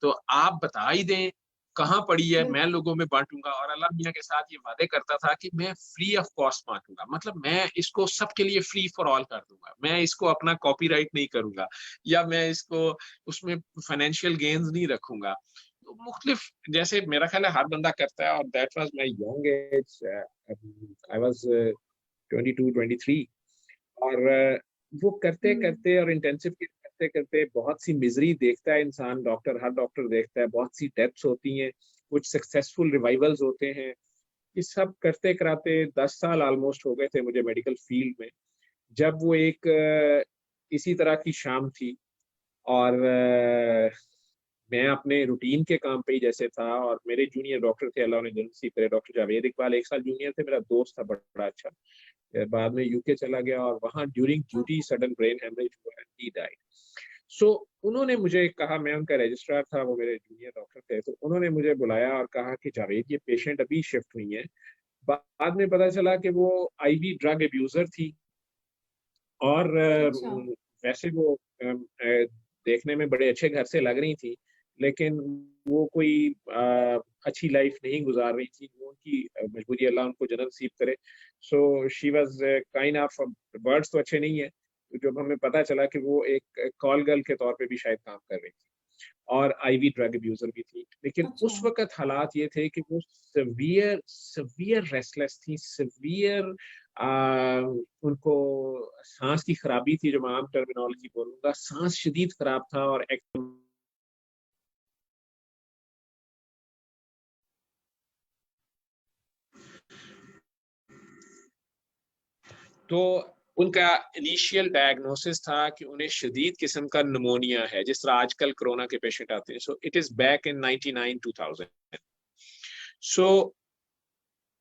तो आप बता ही दें कहाँ पड़ी है, मैं बिल्कुल। लोगों में बांटूंगा। और अल्लाह मियाँ के साथ ये वादे करता था कि मैं फ्री ऑफ कॉस्ट बांटूंगा, मतलब मैं इसको सबके लिए फ्री फॉर ऑल कर दूंगा, मैं इसको अपना कॉपीराइट नहीं करूंगा या मैं इसको उसमें फाइनेंशियल गेन्स नहीं रखूंगा। तो मुख्तलिफ जैसे मेरा ख्याल है हर बंदा करता है। और that was my young age, I was 22-23। और वो करते करते और इंटेंसिव केयर करते करते बहुत सी मिजरी देखता है इंसान, डॉक्टर हर डॉक्टर देखता है, बहुत सी डेथ्स होती हैं, कुछ सक्सेसफुल रिवाइवल्स होते हैं। ये सब करते कराते 10 साल ऑलमोस्ट हो गए थे मुझे मेडिकल फील्ड में, जब वो एक इसी तरह की शाम थी और मैं अपने रूटीन के काम पे ही जैसे था और मेरे जूनियर डॉक्टर थे, अल्लाह ने जन्नत नसीब करे, डॉक्टर जावेद इकबाल 1 साल जूनियर थे, मेरा दोस्त था बड़ा अच्छा। बाद में यूके चला गया और वहां during duty sudden brain haemorrhage हुआ एंड ही डाइड। सो उन्होंने मुझे कहा, मैं उनका रजिस्ट्रार था, वो मेरे जूनियर डॉक्टर थे, तो उन्होंने मुझे बुलाया और कहा कि जावेद ये पेशेंट अभी शिफ्ट हुई है। बाद में पता चला कि वो आईवी ड्रग अब्यूजर थी और अच्छा। वैसे वो देखने में बड़े अच्छे घर से लग रही थी, लेकिन वो कोई अच्छी लाइफ नहीं गुजार रही थी, वो उनकी मजबूरी, अल्लाह उनको जन्नत नसीब करे। So she was kind of, words तो अच्छे नहीं है, तो जब हमें पता चला कि वो एक कॉल गर्ल के तौर पे भी शायद काम कर रही थी और आईवी ड्रग अब्यूजर भी थी, लेकिन अच्छा। उस वक्त हालात ये थे कि वो सवियर सवियर रेस्टलेस थी, सवियर उनको सांस की खराबी थी, जो मैं आम टर्मिनोलॉजी बोलूंगा, सांस शदीद खराब था और तो उनका इनिशियल डायग्नोसिस था कि उन्हें शदीद किस्म का निमोनिया है, जिस तरह आजकल कोरोना के पेशेंट आते हैं। So it is back in 99-2000। So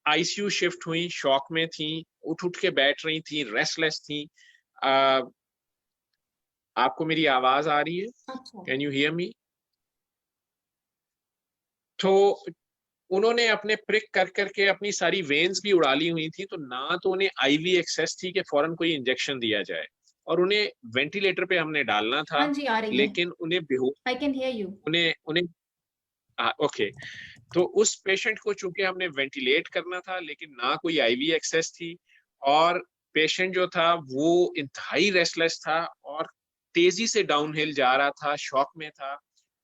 ICU shift हुई, शॉक में थी, उठ उठ के बैठ रही थी, रेस्टलेस थी। आपको मेरी आवाज आ रही है? अच्छा। कैन यू हियर मी? तो उन्होंने अपने प्रिक कर करके अपनी सारी वेन्स भी उड़ा ली हुई थी, तो ना तो उन्हें आईवी एक्सेस थी कि फौरन कोई इंजेक्शन दिया जाए, और उन्हें वेंटिलेटर पे हमने डालना था, हाँ जी, आ रही है। लेकिन उन्हें बेहोश, आई कैन हियर यू। उन्हें उन्हें ओके। तो उस पेशेंट को चूंकि हमने वेंटिलेट करना था, लेकिन ना कोई आईवी एक्सेस थी, और पेशेंट जो था वो इंतहाई रेस्टलेस था और तेजी से डाउनहिल जा रहा था, शॉक में था।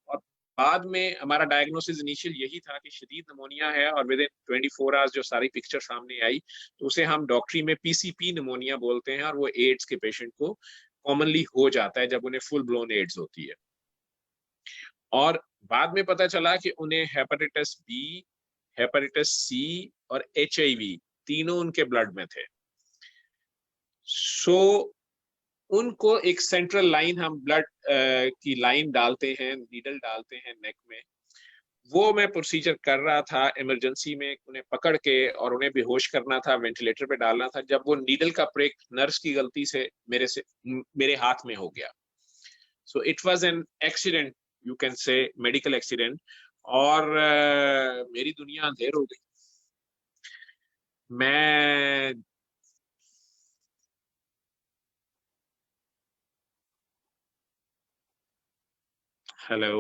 और बाद में हमारा डायग्नोसिस इनिशियल यही था कि शदीद निमोनिया है, और विद इन 24 आवर्स जो सारी पिक्चर सामने आई तो उसे हम डॉक्टरी में पीसीपी निमोनिया बोलते हैं, और वो एड्स के पेशेंट को कॉमनली हो जाता है जब उन्हें फुल ब्लोन एड्स होती है। और बाद में पता चला कि उन्हें हेपेटाइटिस बी, हेपेटाइटिस सी और एचआईवी तीनों उनके ब्लड में थे। सो उनको एक सेंट्रल लाइन, हम ब्लड की लाइन डालते हैं, नीडल डालते हैं नेक में, वो मैं प्रोसीजर कर रहा था इमरजेंसी में, उन्हें पकड़ के और उन्हें बेहोश करना था, वेंटिलेटर पे डालना था, जब वो नीडल का प्रिक नर्स की गलती से मेरे हाथ में हो गया। So it was an accident, you can say medical accident. और मेरी दुनिया अंधेर हो गई। मैं हेलो,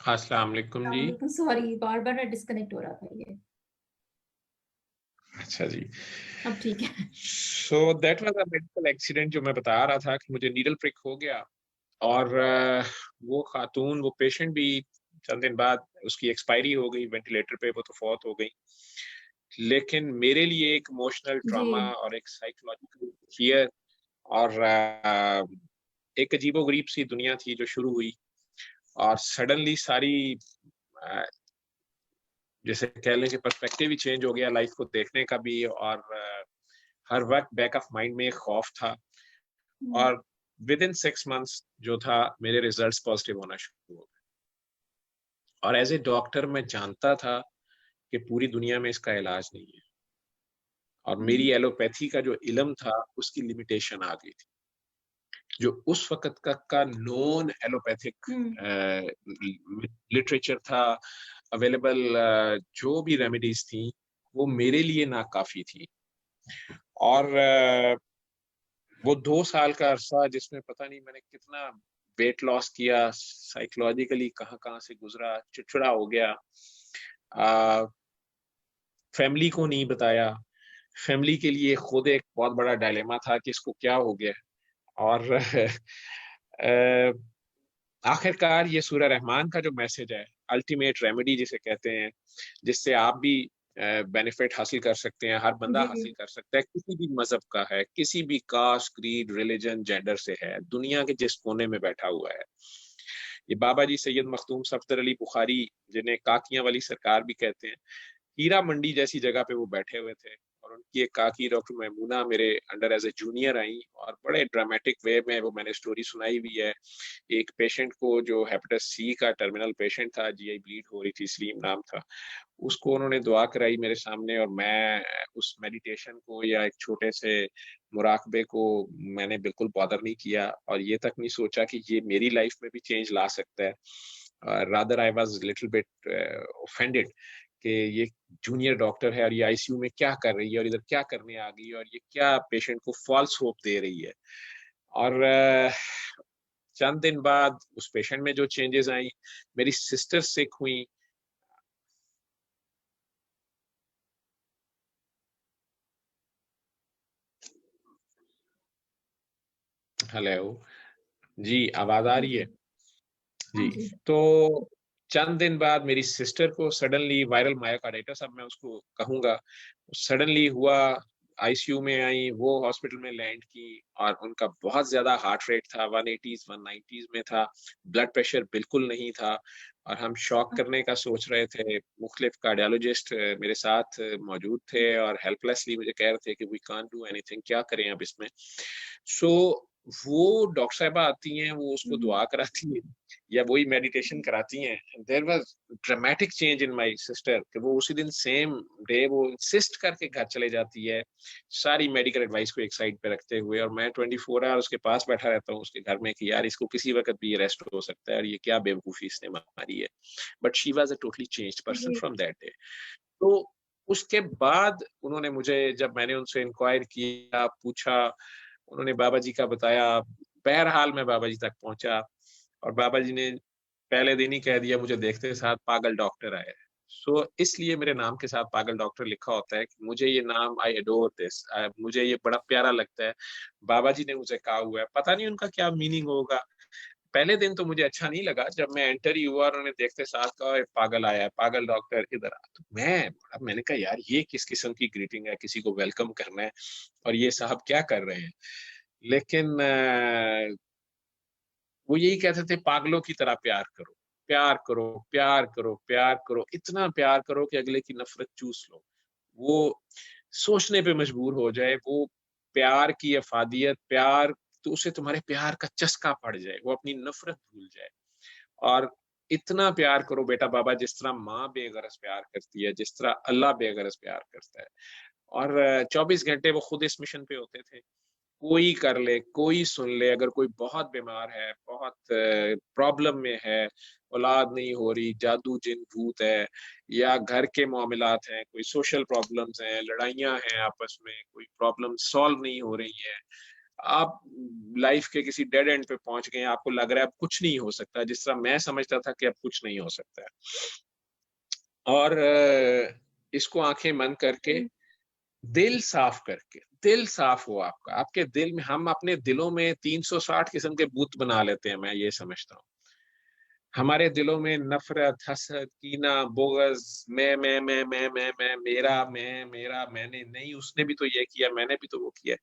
अस्सलाम वालेकुम जी। सॉरी, बार बार डिस्कनेक्ट हो रहा था ये। अच्छा जी। अब ठीक है। So that was a medical accident जो मैं बता रहा था कि मुझे नीडल प्रिक हो गया, और वो खातून, वो पेशेंट भी चंद दिन बाद उसकी एक्सपायरी हो गई, वेंटिलेटर पे, वो तो फौत हो गई। लेकिन मेरे लिए एक इमोशनल जी। ट्रॉमा और एक साइकोलॉजिकल फियर और एक अजीबोगरीब सी दुनिया थी जो शुरू हुई, और सडनली सारी अ, जैसे कह लें कि पर्सपेक्टिव ही चेंज हो गया लाइफ को देखने का भी, और हर वक्त बैक ऑफ माइंड में एक खौफ था। और विद इन 6 मंथ्स जो था, मेरे रिजल्ट्स पॉजिटिव होना शुरू हो गए, और एज ए डॉक्टर मैं जानता था कि पूरी दुनिया में इसका इलाज नहीं है, और मेरी एलोपैथी का जो इल्म था उसकी लिमिटेशन आ गई थी। जो उस वक्त का नॉन एलोपैथिक लिटरेचर था अवेलेबल, जो भी रेमेडीज थी वो मेरे लिए नाकाफी थी। और वो 2 साल का अरसा जिसमें पता नहीं मैंने कितना वेट लॉस किया, साइकोलॉजिकली कहाँ कहाँ से गुजरा, चिड़चिड़ा हो गया, फैमिली को नहीं बताया, फैमिली के लिए खुद एक बहुत बड़ा डायलेमा था कि इसको क्या हो गया। और आखिरकार ये सूरह रहमान का जो मैसेज है, अल्टीमेट रेमेडी जिसे कहते हैं, जिससे आप भी बेनिफिट हासिल कर सकते हैं, हर बंदा हासिल कर सकता है, किसी भी मजहब का है, किसी भी कास्ट, क्रीड, रिलीजन, जेंडर से है, दुनिया के जिस कोने में बैठा हुआ है। ये बाबा जी सैयद मखदूम सफदर अली बुखारी, जिन्हें काकियां वाली सरकार भी कहते हैं, हीरा मंडी जैसी जगह पे वो बैठे हुए थे, और उनकी एक काकी डॉक्टर मैमूना मेरे अंडर एज ए जूनियर आई, और बड़े ड्रामेटिक वे में वो मैंने स्टोरी सुनाई हुई है। एक पेशेंट को जो हेपेटाइटिस सी का टर्मिनल पेशेंट था, जीआई ब्लीड हो रही थी, सलीम नाम था, उसको उन्होंने दुआ कराई मेरे सामने, और मैं उस मेडिटेशन को या एक छोटे से मुराकबे को मैंने बिल्कुल बॉदर नहीं किया, और ये तक नहीं सोचा कि ये मेरी लाइफ में भी चेंज ला सकता है। Rather I was little bit offended कि ये जूनियर डॉक्टर है और ये आईसीयू में क्या कर रही है, और इधर क्या करने आ गई है, और ये क्या पेशेंट को फॉल्स होप दे रही है। और चंद दिन बाद उस पेशेंट में जो चेंजेस आई, मेरी सिस्टर सिक हुई। हेलो जी, आवाज आ रही है जी। तो चंद दिन बाद मेरी सिस्टर को सडनली वायरल मायोकार्डाइटिस, अब मैं उसको कहूंगा, सडनली हुआ, आईसीयू में आई, वो हॉस्पिटल में लैंड की, और उनका बहुत ज्यादा हार्ट रेट था, 180s 190s में था, ब्लड प्रेशर बिल्कुल नहीं था, और हम शॉक करने का सोच रहे थे। मुख्तलिफ कार्डियोलॉजिस्ट मेरे साथ मौजूद थे, और हेल्पलेसली मुझे कह रहे थे कि वी कांट डू एनीथिंग, क्या करें अब इसमें। सो वो डॉक्टर साहबा आती हैं, वो उसको दुआ कराती हैं या वही मेडिटेशन कराती हैं। There was dramatic change in my sister, कि वो उसी दिन सेम डे वो इंसिस्ट करके घर चले जाती है, सारी मेडिकल एडवाइस को एक साइड पे रखते हुए, और मैं 24 आवर उसके पास बैठा रहता हूँ उसके घर में कि यार इसको किसी वक्त भी अरेस्ट हो सकता है, और ये क्या बेवकूफी इसने मारी है। But she was a totally changed person from that day. तो उसके बाद उन्होंने मुझे, जब मैंने उनसे इंक्वायर किया, पूछा, उन्होंने बाबा जी का बताया। बहरहाल मैं बाबा जी तक पहुंचा, और बाबा जी ने पहले दिन ही कह दिया मुझे देखते साथ, पागल डॉक्टर आए। सो इसलिए मेरे नाम के साथ पागल डॉक्टर लिखा होता है कि मुझे ये नाम, आई एडोर दिस, मुझे ये बड़ा प्यारा लगता है। बाबा जी ने मुझे कहा हुआ है, पता नहीं उनका क्या मीनिंग होगा। पहले दिन तो मुझे अच्छा नहीं लगा, जब मैं एंटर ही हुआ और उन्होंने देखते साथ कहा पागल आया है, पागल डॉक्टर इधर आ, तो मैंने कहा यार ये किस किस्म की ग्रीटिंग है, किसी को वेलकम करना है, और ये साहब क्या कर रहे हैं। लेकिन वो यही कहते थे, पागलों की तरह प्यार करो, प्यार करो, प्यार करो, प्यार करो, इतना प्यार करो कि अगले की नफरत चूस लो, वो सोचने पे मजबूर हो जाए, वो प्यार की अफादियत, प्यार, तो उसे तुम्हारे प्यार का चस्का पड़ जाए, वो अपनी नफरत भूल जाए। और इतना प्यार करो बेटा बाबा, जिस तरह माँ बेगरज प्यार करती है, जिस तरह अल्लाह बेगरज प्यार करता है। और 24 घंटे वो खुद इस मिशन पे होते थे। कोई कर ले, कोई सुन ले, अगर कोई बहुत बीमार है, बहुत प्रॉब्लम में है, औलाद नहीं हो रही, जादू जिन भूत है, या घर के मामलात हैं, कोई सोशल प्रॉब्लम्स हैं, लड़ाइयां हैं आपस में, कोई प्रॉब्लम सॉल्व नहीं हो रही है, आप लाइफ के किसी डेड एंड पे पहुंच गए, आपको लग रहा है अब कुछ नहीं हो सकता, जिस तरह मैं समझता था कि अब कुछ नहीं हो सकता है। और इसको आंखें बंद करके, दिल साफ करके, दिल साफ हो आपका, आपके दिल में, हम अपने दिलों में 360 किस्म के बूत बना लेते हैं, मैं ये समझता हूँ। हमारे दिलों में नफरत, हसद, कीना, बोगस, मैं, मेरा, मेरा, मैंने नहीं, उसने भी तो ये किया, मैंने भी तो वो किया।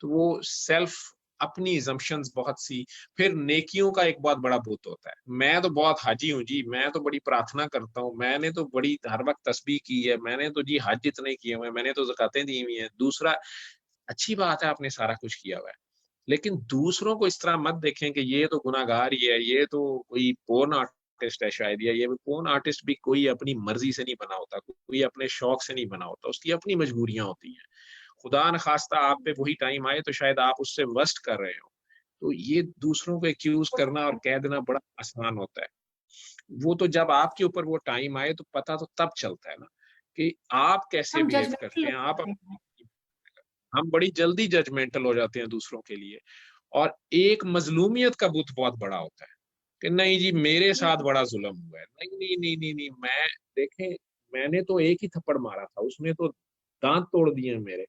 तो वो सेल्फ, अपनी assumptions बहुत सी। फिर नेकियों का एक बहुत बड़ा भूत होता है, मैं तो बहुत हाजी हूँ जी, मैं तो बड़ी प्रार्थना करता हूँ, मैंने तो बड़ी हर वक्त तस्बीह की है, मैंने तो जी हज इतने किए हुए हैं, मैंने तो ज़कातें दी हुई हैं। दूसरा, अच्छी बात है आपने सारा कुछ किया हुआ है, लेकिन दूसरों को इस तरह मत देखें कि ये तो गुनाहगार ही है, ये तो कोई पोर्न आर्टिस्ट है शायद, या ये पोर्न आर्टिस्ट भी कोई अपनी मर्जी से नहीं बना होता, कोई अपने शौक से नहीं बना होता, उसकी अपनी मजबूरियां होती हैं। खुदा न खास्ता आप पे वही टाइम आए तो शायद आप उससे वर्स्ट कर रहे हो, तो ये दूसरों को एक्यूज करना और कह देना बड़ा आसान होता है। वो तो जब आपके ऊपर वो टाइम आए तो पता तो तब चलता है ना कि आप कैसे हम बिहेव जजमेंटल करते हैं। हो आप, जाते हैं। हम बड़ी जल्दी जजमेंटल हो जाते हैं दूसरों के लिए, और एक मजलूमियत का बुत बहुत बड़ा होता है कि नहीं जी मेरे साथ बड़ा जुल्म हुआ है, नहीं नहीं नहीं नहीं नहीं, मैं, देखें, मैंने तो एक ही थप्पड़ मारा था, उसने तो दांत तोड़ दिए मेरे,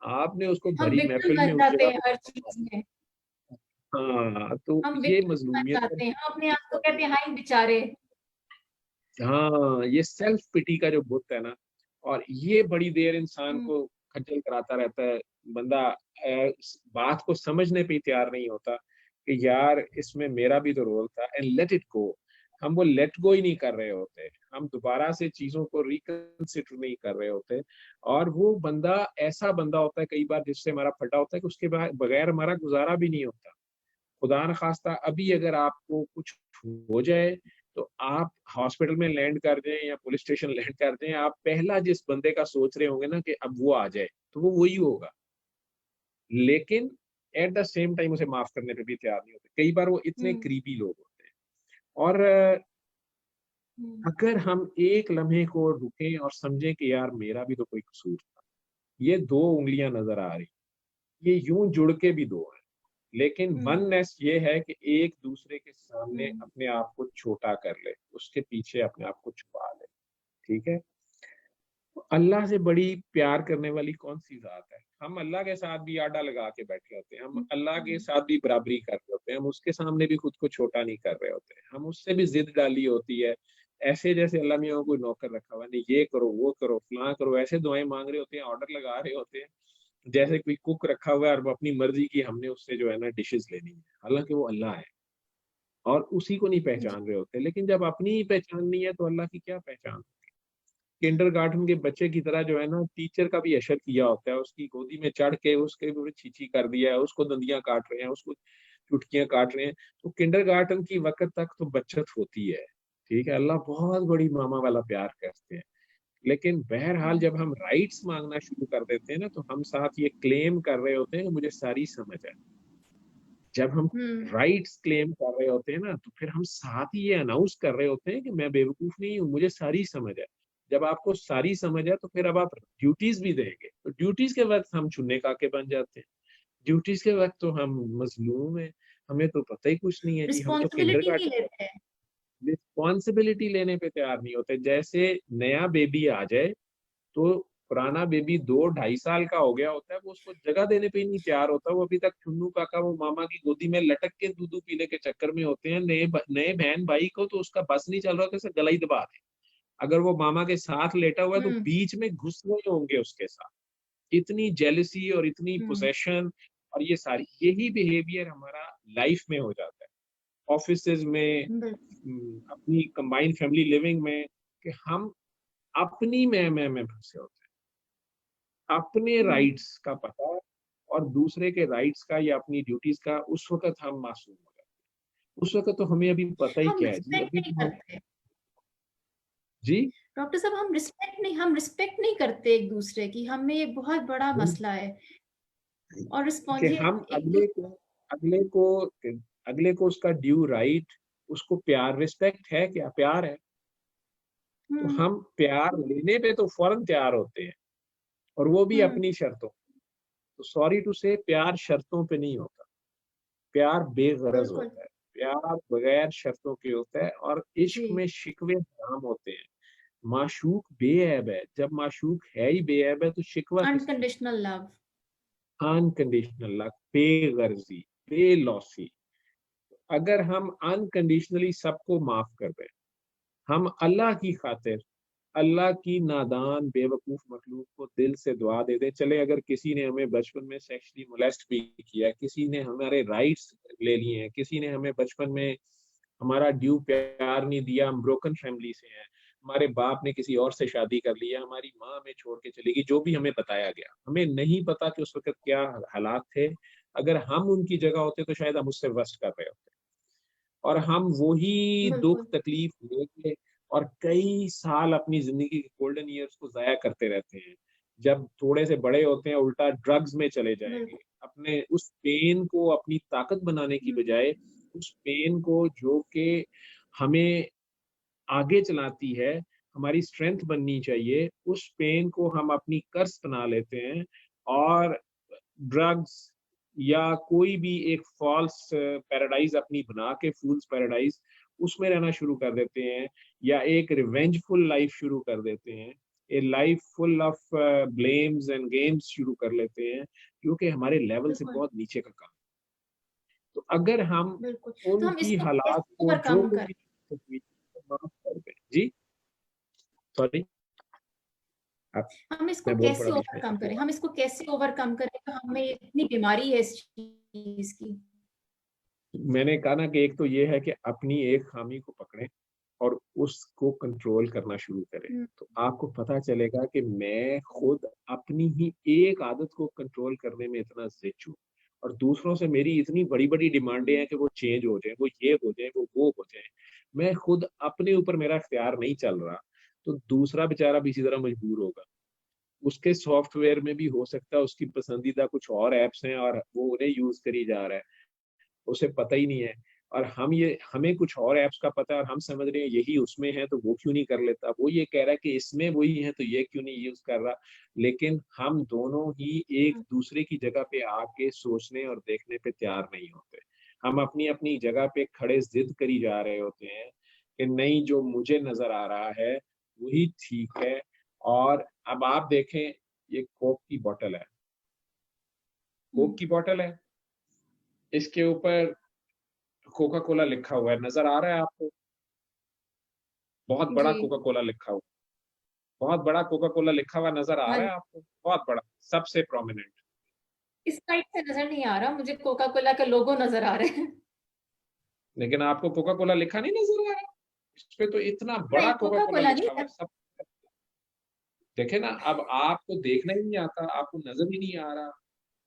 आपने उसको हम भरी विक्टिम महफिल में बन उस जाते जगह हैं पे, हर चीज में। हाँ, तो हम ये विक्टिम बन मजलूमियत जाते हैं, हम अपने आप को कहते हैं हाय बेचारे। हाँ, ये सेल्फ पिटी का जो बुत है ना, और ये बड़ी देर इंसान हम्म, को खज्जल कराता रहता है। बंदा इस बात को समझने पे ही तैयार नहीं होता कि यार इसमें मेरा भी तो रोल था, एंड लेट इट गो। हम वो लेट गो ही नहीं कर रहे होते, हम दोबारा से चीजों को रिकंसिडर नहीं कर रहे होते। और वो बंदा ऐसा बंदा होता है कई बार जिससे हमारा फटा होता है कि उसके बगैर हमारा गुजारा भी नहीं होता। खुदा न खास्ता अभी अगर आपको कुछ हो जाए तो आप हॉस्पिटल में लैंड कर जाएं या पुलिस स्टेशन लैंड कर जाएं, आप पहला जिस बंदे का सोच रहे होंगे ना कि अब वो आ जाए, तो वो वही होगा। लेकिन एट द सेम टाइम उसे माफ करने पे भी तैयार नहीं होते, कई बार वो इतने हम्म, करीबी लोग होते हैं। और हम्म, अगर हम एक लम्हे को रुकें और समझें कि यार मेरा भी तो कोई कसूर था, ये दो उंगलियां नजर आ रही, ये यूं जुड़ के भी दो हैं, लेकिन हम्म, वननेस ये है कि एक दूसरे के सामने हम्म, अपने आप को छोटा कर ले, उसके पीछे अपने आप को छुपा ले। ठीक है, तो अल्लाह से बड़ी प्यार करने वाली कौन सी जात है? हम अल्लाह के साथ भी आडा लगा के बैठे होते हैं, हम अल्लाह के हम्म, साथ भी बराबरी कर रहे होते हैं, हम उसके सामने भी खुद को छोटा नहीं कर रहे होते, हम उससे भी जिद डाली होती है, ऐसे जैसे अल्लाह मियाँ को कोई नौकर रखा हुआ नहीं, ये करो वो करो फलां करो, ऐसे दुआएं मांग रहे होते हैं, ऑर्डर लगा रहे होते हैं, जैसे कोई कुक रखा हुआ है और वो अपनी मर्जी की हमने उससे जो है ना डिशेस लेनी है, हालांकि वो अल्लाह है और उसी को नहीं जी, पहचान रहे होते। लेकिन जब अपनी ही पहचान नहीं है तो अल्लाह की क्या पहचान? किंडरगार्टन के बच्चे की तरह जो है ना टीचर का भी अशर किया होता है, उसकी गोदी में चढ़ के उसके ऊपर छीछी कर दिया है, उसको दंदियां काट रहे हैं, उसको चुटकियां काट रहे हैं। तो किंडरगार्टन की वक्त तक तो बचत होती है, ठीक है, अल्लाह बहुत बड़ी मामा वाला प्यार करते हैं। लेकिन बहरहाल जब हम राइट्स मांगना शुरू कर देते हैं ना तो हम साथ ये क्लेम कर रहे होते हैं कि मुझे सारी समझ है। जब हम हम्म, राइट्स क्लेम कर रहे होते हैं ना तो फिर हम साथ ही ये अनाउंस कर रहे होते हैं कि मैं बेवकूफ नहीं हूँ, मुझे सारी समझ है। जब आपको सारी समझ है तो फिर अब आप ड्यूटीज भी देंगे, तो ड्यूटीज के वक्त हम चुनने काके बन जाते हैं। ड्यूटीज के वक्त तो हम मजलूम है, हमें तो पता ही कुछ नहीं है जी, हम तो रिस्पॉन्सिबिलिटी नहीं किंडरगार्टन लेते हैं। रिस्पॉन्सिबिलिटी लेने पे तैयार नहीं होते। जैसे नया बेबी आ जाए तो पुराना बेबी 2-2.5 साल का हो गया होता है, वो उसको जगह देने पे ही नहीं तैयार होता, वो अभी तक चुन्नू काका वो मामा की गोदी में लटक के दूध पीने के चक्कर में होते हैं। नए बहन भाई को तो उसका बस नहीं चल रहा, कैसे गला ही दबा दे। अगर वो मामा के साथ लेटा हुआ है तो हम्म, बीच में घुस रहे होंगे उसके साथ। इतनी जेलसी और इतनी हम्म, पोसेशन और ये सारी, यही बिहेवियर हमारा लाइफ में हो जाता है, ऑफिसेज में, बिल्कुल। अपनी कंबाइंड फैमिली लिविंग में, कि हम अपनी मैं फंसे होते हैं। अपने हम्म, राइट्स का पता और दूसरे के राइट्स का या अपनी ड्यूटीज का उस वक्त हम मासूम हो जाते हैं। उस वक्त तो हमें अभी पता ही हम क्या है जी, रिस्पेक्ट अभी नहीं तो हम, करते जी, डॉक्टर साहब, हम रिस्पेक्ट नहीं करते एक दूसरे की, हमें ये बहुत बड़ा मसला है। और कि रिस्पॉन्स ये हम एक दूसरे। अगले को अगले को उसका ड्यू राइट, उसको प्यार, रिस्पेक्ट है क्या? प्यार है। तो हम्म, हम प्यार लेने पे तो फौरन तैयार होते हैं, और वो भी हम्म, अपनी शर्तों। तो सॉरी टू से प्यार शर्तों पे नहीं होता, प्यार बेगरज बिल्कुल होता है, प्यार बगैर शर्तों के होता है, और इश्क जी में शिकवे हराम होते हैं। माशूक बेऐब है, जब माशूक है ही बेऐब है तो शिकवा किस चीज़? अनकंडीशनल लव अनकंडीशनल लव, बेगर्जी, बेलौसी। अगर हम अनकंडीशनली सबको माफ कर दें, हम अल्लाह की खातिर अल्लाह की नादान बेवकूफ मखलूक को दिल से दुआ दे दें, चले अगर किसी ने हमें बचपन में सेक्सुअली मोलेस्ट भी किया, किसी ने हमारे राइट्स ले लिए हैं, किसी ने हमें बचपन में हमारा ड्यू प्यार नहीं दिया, हम ब्रोकन फैमिली से हैं, हमारे बाप ने किसी और से शादी कर लिया, हमारी माँ हमें छोड़ के चली गई, जो भी हमें बताया गया, हमें नहीं पता कि उस वक्त क्या हालात थे। अगर हम उनकी जगह होते तो शायद हम उससे वर्स्ट कर रहे होते, और हम वही दुख बिल्कुल तकलीफ लेके और कई साल अपनी जिंदगी के गोल्डन ईयर्स को जाया करते रहते हैं। जब थोड़े से बड़े होते हैं उल्टा ड्रग्स में चले जाएंगे, बिल्कुल अपने उस पेन को अपनी ताकत बनाने की बजाय उस पेन को जो कि हमें आगे चलाती है, हमारी स्ट्रेंथ बननी चाहिए, उस पेन को हम अपनी कर्स बना लेते हैं और ड्रग्स या कोई भी एक फॉल्स पैराडाइज अपनी बना के, फूल्स पैराडाइज, उसमें रहना शुरू कर देते हैं, या एक रिवेंजफुल लाइफ शुरू कर देते हैं, ए life full of blames and games शुरू कर लेते हैं, क्योंकि हमारे लेवल से बिल्कुल बहुत नीचे का काम। तो अगर हम बिल्कुल तो हम उनकी इसको हालात कैसे को जो ओवरकम करें? भी माफ कर दें। जी सॉरी, आप, हम इसको मैं बोल पड़ा कैसे बीच में, ओवरकम आप करें? बोला। हम इसको कैसे ओवरकम करें? तो हमें इतनी बीमारी है इस चीज की। मैंने कहा ना कि एक तो ये है कि अपनी एक खामी को पकड़ें और उसको कंट्रोल करना शुरू करें, हम्म, तो आपको पता चलेगा कि मैं खुद अपनी ही एक आदत को कंट्रोल करने में इतना जिद हूँ, और दूसरों से मेरी इतनी बड़ी बड़ी डिमांडें हैं कि वो चेंज हो जाए, वो ये हो जाए, वो हो जाए, मैं खुद अपने ऊपर मेरा इख्तियार नहीं चल रहा, तो दूसरा बेचारा भी इसी तरह मजबूर होगा। उसके सॉफ्टवेयर में भी हो सकता है उसकी पसंदीदा कुछ और एप्स हैं और वो उन्हें यूज करी जा रहा है, उसे पता ही नहीं है, और हमें कुछ और ऐप्स का पता है और हम समझ रहे हैं यही उसमें है तो वो क्यों नहीं कर लेता, वो ये कह रहा है कि इसमें वही है तो ये क्यों नहीं यूज कर रहा। लेकिन हम दोनों ही एक दूसरे की जगह पे आके सोचने और देखने पे तैयार नहीं होते, हम अपनी अपनी जगह पे खड़े जिद करी जा रहे होते हैं कि नहीं, जो मुझे नजर आ रहा है वही ठीक है। और अब आप देखें, ये कोक की बोतल है, कोक की बोतल है, इसके ऊपर कोका कोला लिखा हुआ है, नजर आ रहा है आपको? बहुत बड़ा जी कोका कोला लिखा हुआ, बहुत बड़ा कोका कोला लिखा हुआ नजर आ हाँ, रहा है आपको? बहुत बड़ा, सबसे प्रोमिनेंट। इस साइड से नजर नहीं आ रहा, मुझे कोका कोला का लोगो नजर आ रहा है। लेकिन आपको कोका कोला लिखा नहीं नजर आ रहा? इस पे तो इतना बड़ा नहीं, कोका कोका कोला कोला नहीं लिखा हुआ है। है सब। देखे ना, अब आपको देखना ही नहीं आता, आपको नजर ही नहीं आ रहा,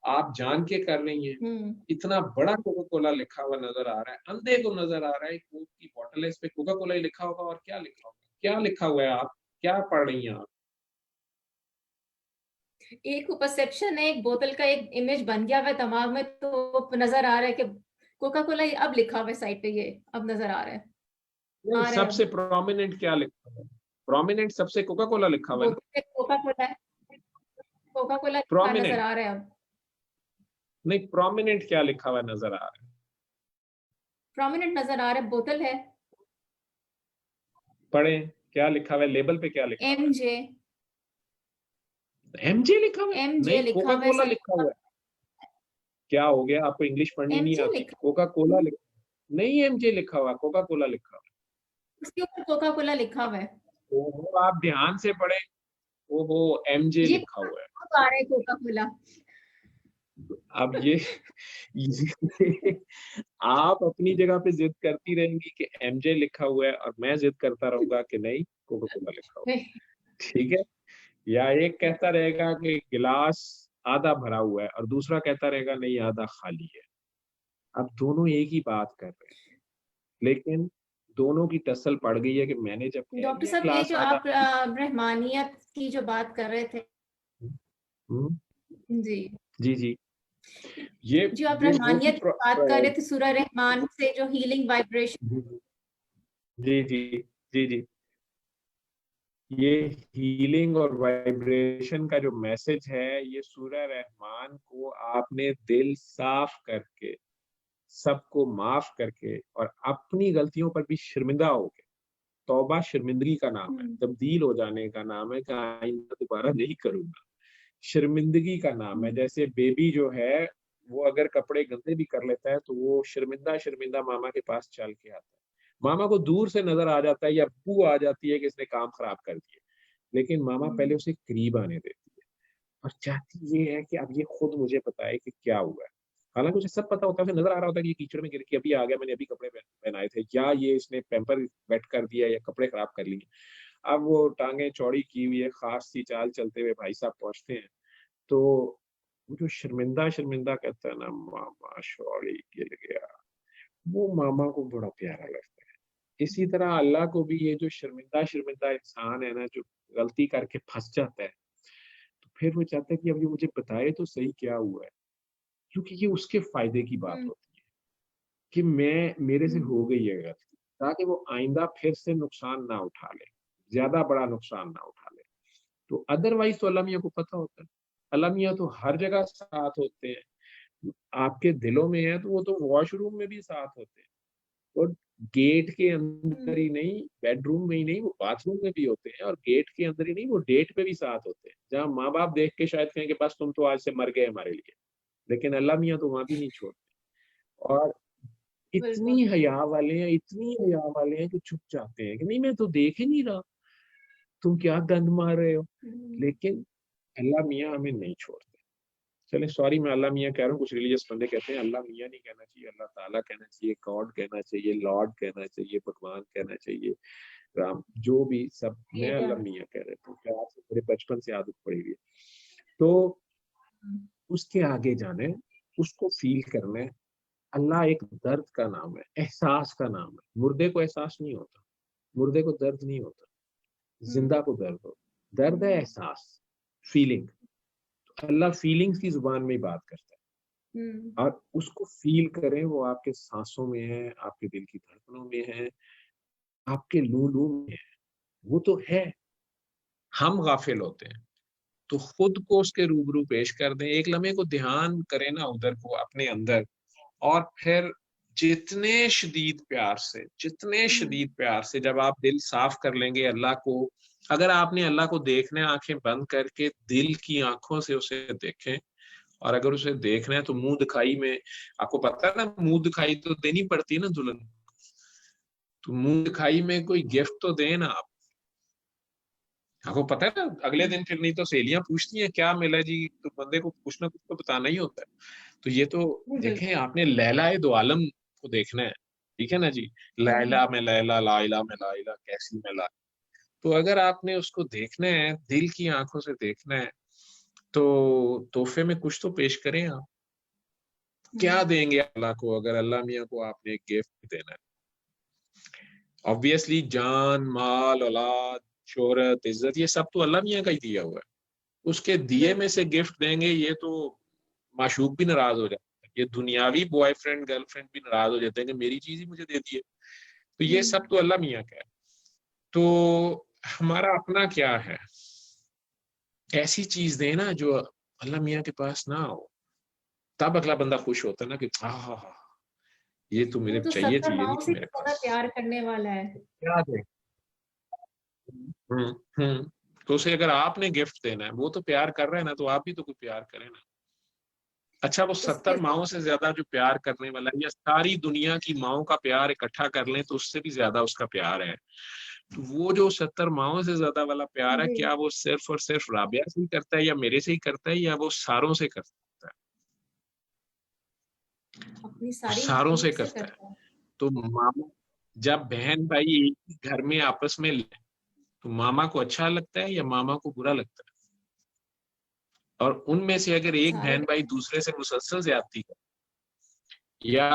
आप जान के कर रही हैं। हम्म इतना बड़ा कोका कोला लिखा हुआ नजर आ रहा है, अंधे को नजर आ रहा है, कोक की बोतल है, इस पे कोका कोला ही लिखा होगा, और क्या लिखा होगा, क्या लिखा हुआ है, आप क्या पढ़ रही हैं आप? एक परसेप्शन है, एक बोतल का एक इमेज बन गया हुआ है दिमाग में, तो नजर आ रहा है कि कोका कोला अब लिखा हुआ है साइड पे, ये अब नजर आ रहा है, नहीं, आ रहा है सबसे अब। प्रोमिनेंट क्या लिखा हुआ है? प्रोमिनेंट सबसे कोका कोला लिखा हुआ है ना? बोतल पे कोका कोला है, कोका कोला लिखा नजर प्रोमिनेंट आ रहा है अब। नहीं, प्रोमिनेंट क्या लिखा हुआ नजर आ रहा है? प्रोमिनेंट नजर आ रहा है, बोतल है पढ़ें क्या लिखा हुआ है, लेबल पे क्या लिखा हुआ MJ। है? एमजे लिखा हुआ है? MJ नहीं, लिखा कोका हुआ है कोला सर। लिखा हुआ है। क्या हो गया, आपको इंग्लिश पढ़नी नहीं MJ आती? लिखा, कोका कोला लिखा, नहीं एमजे लिखा हुआ, कोका कोला लिखा हुआ उसके ऊपर कोका कोला लिखा हुआ है। है। ओहो, आप ध्यान से पढ़े, ओहो, एमजे ये लिखा हुआ है। अब आ रहा है कोका कोला। अब ये आप अपनी जगह पे जिद करती रहेंगी कि एमजे लिखा हुआ है, और मैं जिद करता रहूंगा कि नहीं, कोका कोला लिखा हुआ है। ठीक है? या एक कहता रहेगा कि गिलास आधा भरा हुआ है और दूसरा कहता रहेगा नहीं, आधा खाली है। अब दोनों एक ही बात कर रहे हैं, लेकिन दोनों की टसल पड़ गई है कि मैंने जब कह डॉक्टर दिया साहब, ये गिलास जो आधा। आप रहमानियत की जो बात कर रहे थे, हम्म, जी, जी जी, ये जो आप वो ही रहमानियत की बात कर रहे थे, सूरह रहमान से जो हीलिंग वाइब्रेशन, जी जी जी जी, ये हीलिंग और वाइब्रेशन का जो मैसेज है, ये सूरह रहमान को आपने दिल साफ करके, सबको माफ करके और अपनी गलतियों पर भी शर्मिंदा होके, तौबा शर्मिंदगी का नाम है, तब्दील हो जाने का नाम है कि आइंदा दोबारा नहीं करूंगा, शर्मिंदगी का नाम है। जैसे बेबी जो है वो अगर कपड़े गंदे भी कर लेता है तो वो शर्मिंदा शर्मिंदा मामा के पास चल के आता है। मामा को दूर से नजर आ जाता है या बू आ जाती है कि इसने काम खराब कर दिया, लेकिन मामा पहले उसे करीब आने देती है और चाहती ये है कि अब ये खुद मुझे बताए कि क्या हुआ है। हालांकि उसे सब पता होता है, उसे नजर आ रहा होता है कि ये कीचड़ में गिर के अभी आ गया, मैंने अभी कपड़े पहनाए थे, या ये इसने पैम्पर वेट कर दिया या कपड़े खराब कर लिए। अब वो टांगे चौड़ी की हुई है, खास सी चाल चलते हुए भाई साहब पहुंचते हैं, तो वो जो शर्मिंदा शर्मिंदा कहता है ना, मामा चौड़ी गिर गया, वो मामा को बड़ा प्यारा लगता है। इसी तरह अल्लाह को भी ये जो शर्मिंदा शर्मिंदा इंसान है ना, जो गलती करके फंस जाता है, तो फिर वो चाहता है कि अब ये मुझे बताए तो सही क्या हुआ है, क्योंकि ये उसके फायदे की बात होती है कि मेरे से हो गई है गलती, ताकि वो आइंदा फिर से नुकसान ना उठा ले, ज्यादा बड़ा नुकसान ना उठा ले। तो अदरवाइज तो अल्लाह मियाँ को पता होता है, अल्लाह मियाँ तो हर जगह साथ होते हैं। आपके दिलों में है तो वो तो वॉशरूम में भी साथ होते हैं, और गेट के अंदर ही नहीं, बेडरूम में ही नहीं, वो बाथरूम में भी होते हैं, और गेट के अंदर ही नहीं, वो डेट पे भी साथ होते हैं, जहाँ माँ बाप देख के शायद कहें कि बस तुम तो आज से मर गए हमारे लिए, लेकिन अल्लाह मियाँ तो वहां भी नहीं छोड़ते। और इतनी हया वाले हैं, इतनी हया वाले हैं कि चुप जाते हैं कि नहीं मैं तो देख ही नहीं रहा, तुम क्या गंद मार रहे हो, लेकिन अल्लाह मियाँ हमें नहीं छोड़ते। चले सॉरी मैं अल्लाह मियाँ कह रहा हूँ, कुछ रिलीजियस बंदे कहते हैं अल्लाह मियाँ नहीं कहना चाहिए, अल्लाह ताला कहना चाहिए, गॉड कहना चाहिए, लॉर्ड कहना चाहिए, भगवान कहना चाहिए, राम, जो भी सब, मैं अल्लाह मियाँ कह रहा हूँ, प्यार से मेरे बचपन से आदत पड़ी हुई है। तो उसके आगे जाना है, उसको फील करना है। अल्लाह एक दर्द का नाम है, एहसास का नाम है। मुर्दे को एहसास नहीं होता, मुर्दे को दर्द नहीं होता, जिंदा को दर्द होता। दर्द है एहसास, फीलिंग। तो अल्लाह फीलिंग्स की जुबान में ही बात करता है, और उसको फील करें, वो आपके सांसों में है, आपके दिल की धड़कनों में है, आपके लू लू में है, वो तो है। हम गाफिल होते हैं, तो खुद को उसके रूबरू पेश कर दें, एक लम्हे को ध्यान करें ना उधर को अपने अंदर, और फिर जितने शदीद प्यार से जब आप दिल साफ कर लेंगे अल्लाह को, अगर आपने अल्लाह को देखना है आंखें बंद करके दिल की आंखों से उसे देखें, और अगर उसे देखना है तो मुंह दिखाई में, आपको पता है ना मुंह दिखाई तो देनी पड़ती है ना दुल्हन, तो मुंह दिखाई में कोई गिफ्ट तो दें ना आप, आपको पता है ना, अगले दिन फिर नहीं तो सहेलियां पूछती हैं क्या मिला जी, तो बंदे को कुछ ना कुछ तो बताना ही होता है। तो ये तो देखें, आपने लैला दो आलम को देखना है, ठीक है ना जी, लैला में लैला, लाइला में लाइला, कैसी में ला, तो अगर आपने उसको देखना है, दिल की आंखों से देखना है, तो तोहफे में कुछ तो पेश करें आप। क्या देंगे अल्लाह को अगर अल्लाह मियाँ को आपने एक गिफ्ट देना है? ऑब्वियसली जान, माल, औलाद, शोहरत, इज्जत, ये सब तो अल्लाह मियाँ का ही दिया हुआ है। उसके दिए में से गिफ्ट देंगे, ये तो माशूक भी नाराज हो जाता है, ये दुनियावी बॉयफ्रेंड गर्लफ्रेंड भी नाराज हो जाते हैं कि मेरी चीज ही मुझे दे दी है। तो ये सब तो अल्लाह मियाँ का है। तो हमारा अपना क्या है? ऐसी चीज देना जो अल्लाह मियाँ के पास ना हो, तब अगला बंदा खुश होता है ना कि हाँ ये तो मेरे चाहिए थी, ये नहीं थी मेरे पास। प्यार करने वाला है, क्या दे? तो उसे अगर आपने गिफ्ट देना है, वो तो प्यार कर रहा है ना, तो आप भी तो कुछ प्यार करें ना। अच्छा, वो 70 माओं से ज्यादा जो प्यार करने वाला है, या सारी दुनिया की माओं का प्यार इकट्ठा कर लें तो उससे भी ज्यादा उसका प्यार है, तो वो जो 70 माओं से ज्यादा वाला प्यार है, क्या वो सिर्फ और सिर्फ राबिया से ही करता है, या मेरे से ही करता है, या वो सारों से करता है? अपनी सारी सारों से करता है। तो मामा, जब बहन भाई एक घर में आपस में, तो मामा को अच्छा लगता है या मामा को बुरा लगता है? और उनमें से अगर एक बहन भाई दूसरे से मुसलसल ज्यादती करे, या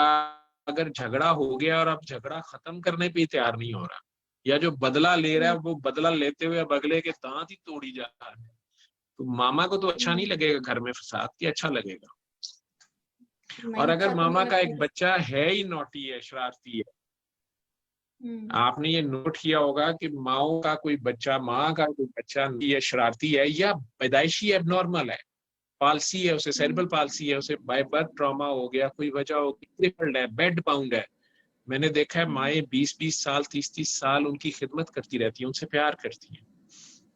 अगर झगड़ा हो गया और अब झगड़ा खत्म करने पे तैयार नहीं हो रहा, या जो बदला ले रहा है वो बदला लेते हुए अब अगले के दांत ही तोड़ी जा रहा है, तो मामा को तो अच्छा नहीं लगेगा घर में फसाद, की अच्छा लगेगा? और अगर मामा का एक बच्चा है ही नॉटी है, शरारती है, आपने ये नोट किया होगा कि माँ का कोई बच्चा ये शरारती है या पैदाइशी एबनॉर्मल है, पालसी है, उसे सेरेब्रल पालसी है, उसे बाय बर्थ ट्रॉमा हो गया, कोई वजह होगी, क्रिपल्ड है, बेड बाउंड है। मैंने देखा है माएँ 20-20 साल 30-30 साल उनकी खिदमत करती रहती हैं, उनसे प्यार करती हैं।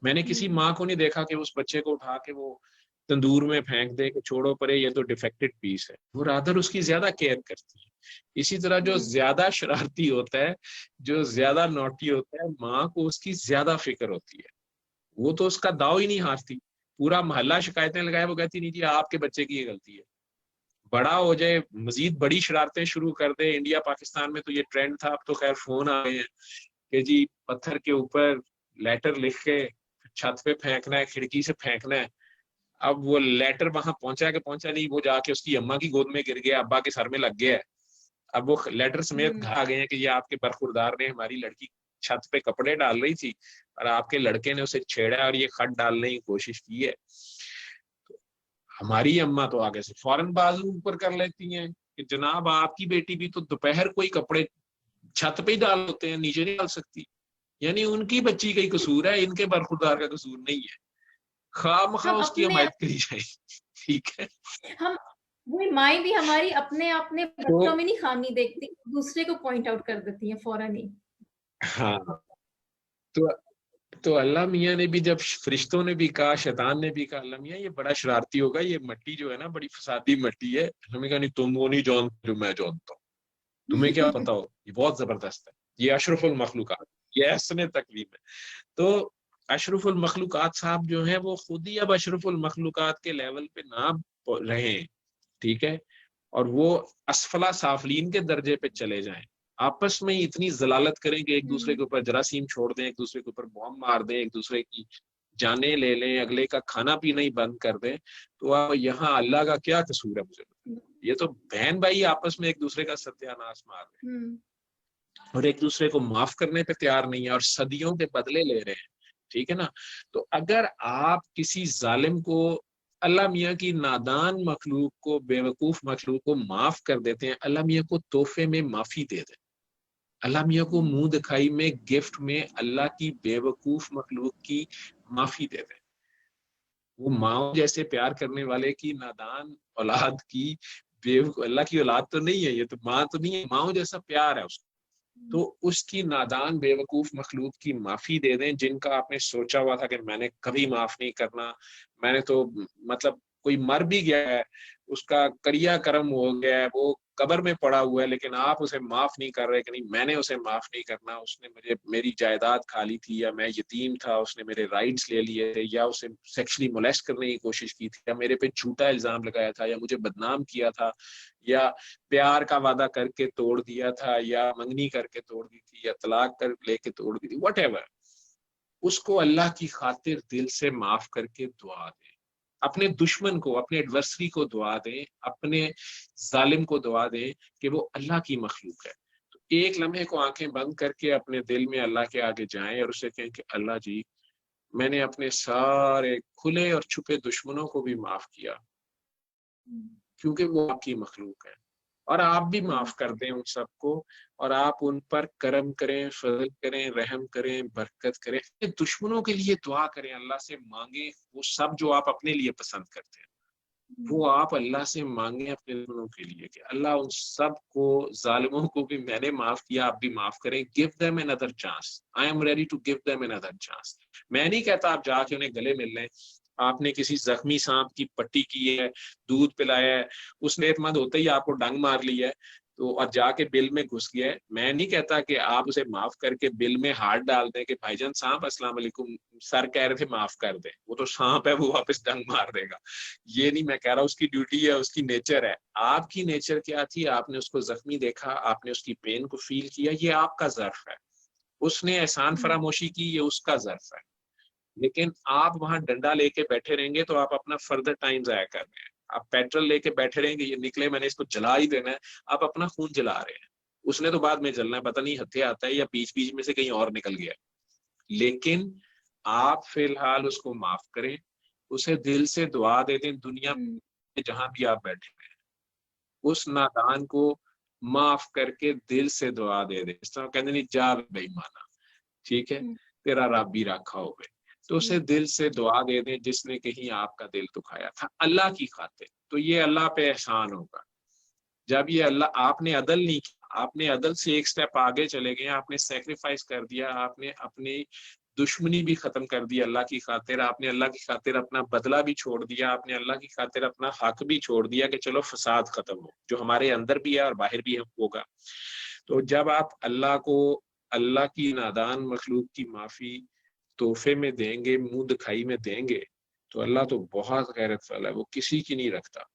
मैंने किसी माँ को नहीं देखा कि उस बच्चे को उठा के वो तंदूर में फेंक दे कि छोड़ो परे, ये तो डिफेक्टेड पीस है। वो रादर उसकी ज्यादा केयर करती है। इसी तरह जो ज्यादा शरारती होता है, जो ज्यादा नॉटी होता है, माँ को उसकी ज्यादा फिक्र होती है। वो तो उसका दाव ही नहीं हारती, पूरा मोहल्ला शिकायतें लगाए, वो कहती नहीं जी आपके बच्चे की ये गलती है। बड़ा हो जाए, मजीद बड़ी शरारतें शुरू कर दे। इंडिया पाकिस्तान में तो ये ट्रेंड था, अब तो खैर फोन आ गए हैं कि जी पत्थर के ऊपर लेटर लिख के छत पे फेंकना है, खिड़की से फेंकना है। अब वो लेटर वहां पहुंचा के पहुंचा नहीं, वो जाके उसकी अम्मा की गोद में गिर गया, अब्बा के सर में लग गया है। अब वो लेटर समेत घर आ गए हैं कि ये आपके बरखुरदार ने हमारी लड़की छत पे कपड़े डाल रही थी और आपके लड़के ने उसे छेड़ा और ये खत डालने की कोशिश की है। तो हमारी अम्मा तो आगे से फौरन बाजू ऊपर कर लेती हैं कि जनाब आपकी बेटी भी तो दोपहर कोई कपड़े छत पे ही डाल होते हैं, नीचे नहीं डाल सकती। यानी उनकी बच्ची का ही कसूर है, इनके बरखुरदार का कसूर नहीं है। खामखा उसकी हमायत करी जाए। ठीक है, हम वही माई भी हमारी अपने बच्चों में नहीं खामी देखती, दूसरे को पॉइंट आउट कर देती है फौरन ही। हाँ, तो अल्लाह मियाँ ने भी, जब फरिश्तों ने भी कहा, शैतान ने भी कहा अल्लाह मियाँ ये बड़ा शरारती होगा, ये मट्टी जो है ना बड़ी फसादी मट्टी है। हमें कहा नहीं, तुम वो नहीं जानते जो मैं जानता हूँ, तुम्हें क्या पता हो, ये बहुत जबरदस्त है, ये अशरफुल मखलूकात, ये ऐसने तकलीम है। तो अशरफुल मखलूकात साहब जो है वो खुद ही अब अशरफुल मखलूकात के लेवल पे ना रहे, ठीक है, और वो असफला साफलीन के दर्जे पे चले जाएं, आपस में इतनी जलालत करें कि एक दूसरे के ऊपर जरासीम छोड़ दें, एक दूसरे के ऊपर बॉम्ब मार दें, एक दूसरे की जाने ले लें, अगले का खाना पीना ही बंद कर दें। तो आप यहाँ अल्लाह का क्या कसूर है मुझे बताएं? ये तो बहन भाई आपस में एक दूसरे का सत्यानाश मार रहे हैं और एक दूसरे को माफ करने पे तैयार नहीं है और सदियों के बदले ले रहे हैं, ठीक है ना। तो अगर आप किसी जालिम को, अल्लाह मियाँ की नादान मखलूक को, बेवकूफ मखलूक को माफ कर देते हैं, अल्लाह मियाँ को तोहफे में माफी दे दें, अल्लाह मियाँ को मुंह दिखाई में, गिफ्ट में अल्लाह की बेवकूफ मखलूक की माफी दे दें। वो माँ जैसे प्यार करने वाले की नादान औलाद की, अल्लाह की औलाद तो नहीं है, ये तो माँ तो नहीं है, माँ जैसा प्यार है उसको, तो उसकी नादान बेवकूफ मखलूक की माफी दे दें, जिनका आपने सोचा हुआ था कि मैंने कभी माफ नहीं करना, मैंने तो मतलब कोई मर भी गया है, उसका करिया कर्म हो गया है, वो कब्र में पड़ा हुआ है, लेकिन आप उसे माफ नहीं कर रहे कि नहीं मैंने उसे माफ नहीं करना, उसने मुझे मेरी जायदाद खा ली थी, या मैं यतीम था उसने मेरे राइट्स ले लिए थे, या उसे सेक्सुअली मोलेस्ट करने की कोशिश की थी, या मेरे पे झूठा इल्जाम लगाया था, या मुझे बदनाम किया था, या प्यार का वादा करके तोड़ दिया था, या मंगनी करके तोड़ दी थी, या तलाक कर लेके तोड़ दी थी, व्हाटएवर, उसको अल्लाह की खातिर दिल से माफ करके दुआ दें। अपने दुश्मन को, अपने एडवर्सरी को दुआ दें, अपने जालिम को दुआ दें कि वो अल्लाह की मखलूक है। तो एक लम्हे को आंखें बंद करके अपने दिल में अल्लाह के आगे जाएं और उसे कहें कि अल्लाह जी, मैंने अपने सारे खुले और छुपे दुश्मनों को भी माफ किया, क्योंकि वो आपकी मखलूक है, और आप भी माफ कर दें उन सबको, और आप उन पर करम करें, फजल करें, रहम करें, बरकत करें। अपने दुश्मनों के लिए दुआ करें, अल्लाह से मांगे वो सब जो आप अपने लिए पसंद करते हैं, वो आप अल्लाह से मांगे अपने दुश्मनों के लिए कि अल्लाह उन सब को, जालिमों को भी मैंने माफ किया, आप भी माफ करें। Give them another chance, I am ready to give them another chance. मैं नहीं कहता आप जाके उन्हें गले मिल लें, आपने किसी जख्मी सांप की पट्टी की है, दूध पिलाया है, उसने एतमद होते ही आपको डंग मार लिया है तो, और जाके बिल में घुस गया है, मैं नहीं कहता कि आप उसे माफ करके बिल में हाथ डाल दें कि भाईजान सांप अस्सलाम वालेकुम, सर कह रहे थे माफ कर दे, वो तो सांप है, वो वापस डंग मार देगा। ये नहीं मैं कह रहा, उसकी ड्यूटी है, उसकी नेचर है। आपकी नेचर क्या थी, आपने उसको जख्मी देखा, आपने उसकी पेन को फील किया, ये आपका ज़र्फ है। उसने एहसान फरामोशी की, ये उसका ज़र्फ है। लेकिन आप वहां डंडा लेके बैठे रहेंगे तो आप अपना फर्दर टाइम जाया कर रहे हैं। आप पेट्रोल लेके बैठे रहेंगे, ये निकले मैंने इसको जला ही देना है, आप अपना खून जला रहे हैं। उसने तो बाद में जलना है, पता नहीं हत्या आता है या बीच बीच में से कहीं और निकल गया। लेकिन आप फिलहाल उसको माफ करें, उसे दिल से दुआ दे दें, दुनिया में जहां भी आप बैठे हैं। उस नादान को माफ करके दिल से दुआ दे दे। इस तरह कहते नहीं जा बेईमाना, ठीक है, तेरा रब भी रखा होवे, तो उसे दिल से दुआ दे दें जिसने कहीं आपका दिल दुखाया था अल्लाह की खातिर, तो ये अल्लाह पे एहसान होगा। जब ये अल्लाह, आपने अदल नहीं किया, आपने अदल से एक स्टेप आगे चले गए, आपने सेक्रीफाइस कर दिया, आपने अपनी दुश्मनी भी खत्म कर दी अल्लाह की खातिर, आपने अल्लाह की खातिर अपना बदला भी छोड़ दिया, आपने अल्लाह की खातिर अपना हक भी छोड़ दिया कि चलो फसाद खत्म हो, जो हमारे अंदर भी है और बाहर भी होगा। तो जब आप अल्लाह को, अल्लाह की नादान मखलूक की माफी तोहफे में देंगे, मुंह दिखाई में देंगे, तो अल्लाह तो बहुत गैरत वाला है, वो किसी की नहीं रखता।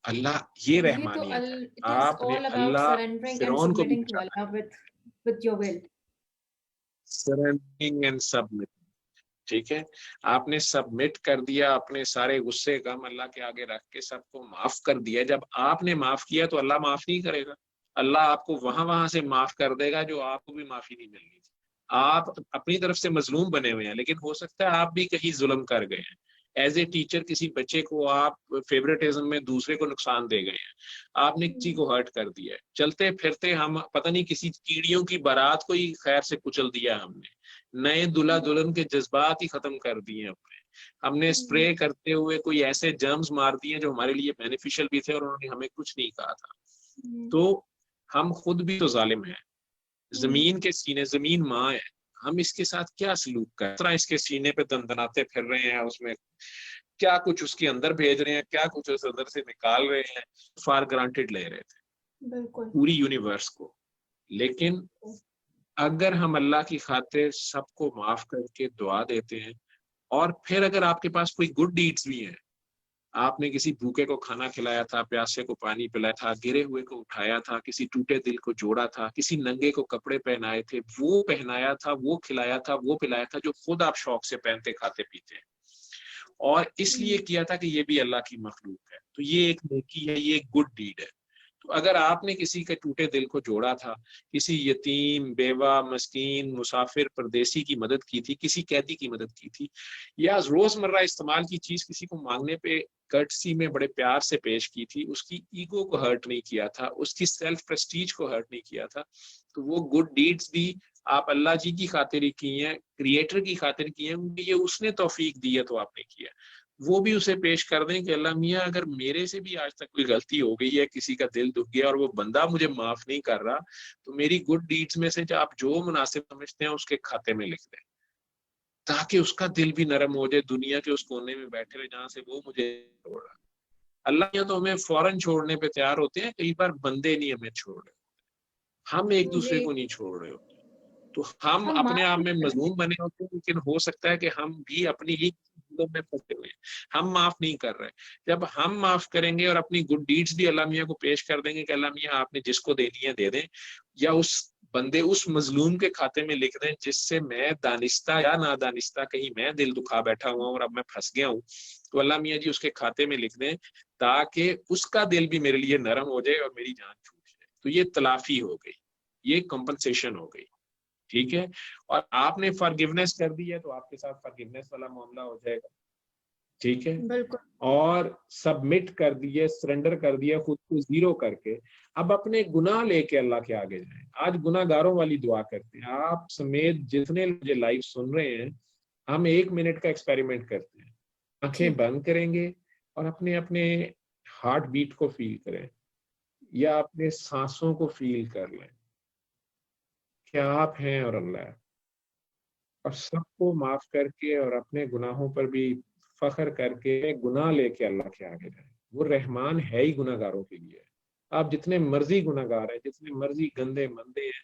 अल्लाह ये रहमानियत है। आपने अल्लाह फिरौन को भी बचाया, सरेंडरिंग एंड सबमिट, ठीक है, आपने सबमिट कर दिया, अपने सारे गुस्से गम अल्लाह के आगे रख के सबको माफ कर दिया। जब आपने माफ किया तो अल्लाह माफ नहीं करेगा, अल्लाह आपको वहां से माफ कर देगा जो आपको भी माफी नहीं मिलनी थी। आप अपनी तरफ से मजलूम बने हुए हैं, लेकिन हो सकता है आप भी कहीं जुल्म कर गए हैं। एज ए टीचर किसी बच्चे को आप फेवरेटिज्म में दूसरे को नुकसान दे गए हैं, आपने किसी को हर्ट कर दिया है, चलते फिरते हम पता नहीं किसी कीड़ियों की बारात को ही खैर से कुचल दिया हमने, नए दुल्हा दुल्हन के जज्बात ही खत्म कर दिए हमने स्प्रे करते हुए कोई ऐसे जर्म्स मार दिए जो हमारे लिए बेनिफिशियल भी थे और उन्होंने हमें कुछ नहीं कहा था। तो हम खुद भी तो जालिम हैं। जमीन के सीने, जमीन माँ है, हम इसके साथ क्या सलूक कर, तरह इसके सीने पे दंदनाते फिर रहे हैं, उसमें क्या कुछ उसके अंदर भेज रहे हैं, क्या कुछ उस अंदर से निकाल रहे हैं, फॉर ग्रांटेड ले रहे थे पूरी यूनिवर्स को। लेकिन अगर हम अल्लाह की खातिर सबको माफ करके दुआ देते हैं, और फिर अगर आपके पास कोई गुड डीड्स भी हैं, आपने किसी भूखे को खाना खिलाया था, प्यासे को पानी पिलाया था, गिरे हुए को उठाया था, किसी टूटे दिल को जोड़ा था, किसी नंगे को कपड़े पहनाए थे, वो पहनाया था, वो खिलाया था, वो पिलाया था, जो खुद आप शौक से पहनते खाते पीते हैं, और इसलिए किया था कि ये भी अल्लाह की मखलूक है, तो ये एक नेकी है, ये एक गुड डीड है। तो अगर आपने किसी के टूटे दिल को जोड़ा था, किसी यतीम, बेवा, मस्कीन, मुसाफिर, परदेसी की मदद की थी, किसी कैदी की मदद की थी, या रोजमर्रा इस्तेमाल की चीज किसी को मांगने पे कर्टसी में बड़े प्यार से पेश की थी, उसकी ईगो को हर्ट नहीं किया था, उसकी सेल्फ प्रेस्टीज को हर्ट नहीं किया था, तो वो गुड डीड्स भी आप अल्लाह जी की खातिर ही की हैं, क्रिएटर की खातिर की हैं, क्योंकि ये उसने तौफीक दी है तो आपने किया। वो भी उसे पेश कर दें कि अल्लाह मियाँ, अगर मेरे से भी आज तक कोई गलती हो गई है, किसी का दिल दुख गया और वो बंदा मुझे माफ नहीं कर रहा, तो मेरी गुड डीड्स में से आप जो मुनासिब समझते हैं उसके खाते में लिख दें, ताकि उसका दिल भी नरम हो जाए, दुनिया के उस कोने में बैठे हुए जहां से वो मुझे छोड़ रहा। अल्लाह या तो हमें फौरन छोड़ने पे तैयार होते हैं, कई बार बंदे नहीं हमें छोड़ रहे, हम एक दूसरे को नहीं छोड़ रहे होते, तो हम अपने आप में मजलूम बने होते हैं, लेकिन हो सकता है कि हम भी अपनी ही में फंसे हुए हैं, हम माफ नहीं कर रहे। जब हम माफ करेंगे और अपनी गुड डीड्स भी अल्लाह मियाँ को पेश कर देंगे कि अल्लाह मियाँ आपने जिसको देनी है दे दें, या उस बंदे, उस मजलूम के खाते में लिख दें जिससे मैं दानिस्ता या नादानिस्ता कहीं मैं दिल दुखा बैठा हुआ हूँ और अब मैं फंस गया हूँ, तो अल्लाह मियाँ जी उसके खाते में लिख दें, ताकि उसका दिल भी मेरे लिए नरम हो जाए और मेरी जान छूट जाए। तो ये तलाफी हो गई, ये कंपनसेशन हो गई, ठीक है। और आपने फॉरगिवनेस कर दी है तो आपके साथ फॉरगिवनेस वाला मामला हो जाएगा, ठीक है। और सबमिट कर दिए, सरेंडर कर दिया, खुद को जीरो करके अब अपने गुनाह लेके अल्लाह के आगे जाएं। आज गुनाहगारों वाली दुआ करते हैं, आप समेत जितने मुझे लाइव सुन रहे हैं, हम 1 मिनट का एक्सपेरिमेंट करते हैं, आंखें बंद करेंगे और अपने अपने हार्ट बीट को फील करें या अपने सांसों को फील कर लें, क्या आप हैं और अल्लाह है, और सबको माफ करके और अपने गुनाहों पर भी फख्र करके गुनाह लेके अल्लाह के आगे जाए। वो रहमान है ही गुनाहगारों के लिए। आप जितने मर्जी गुनाहगार हैं, जितने मर्जी गंदे मंदे हैं,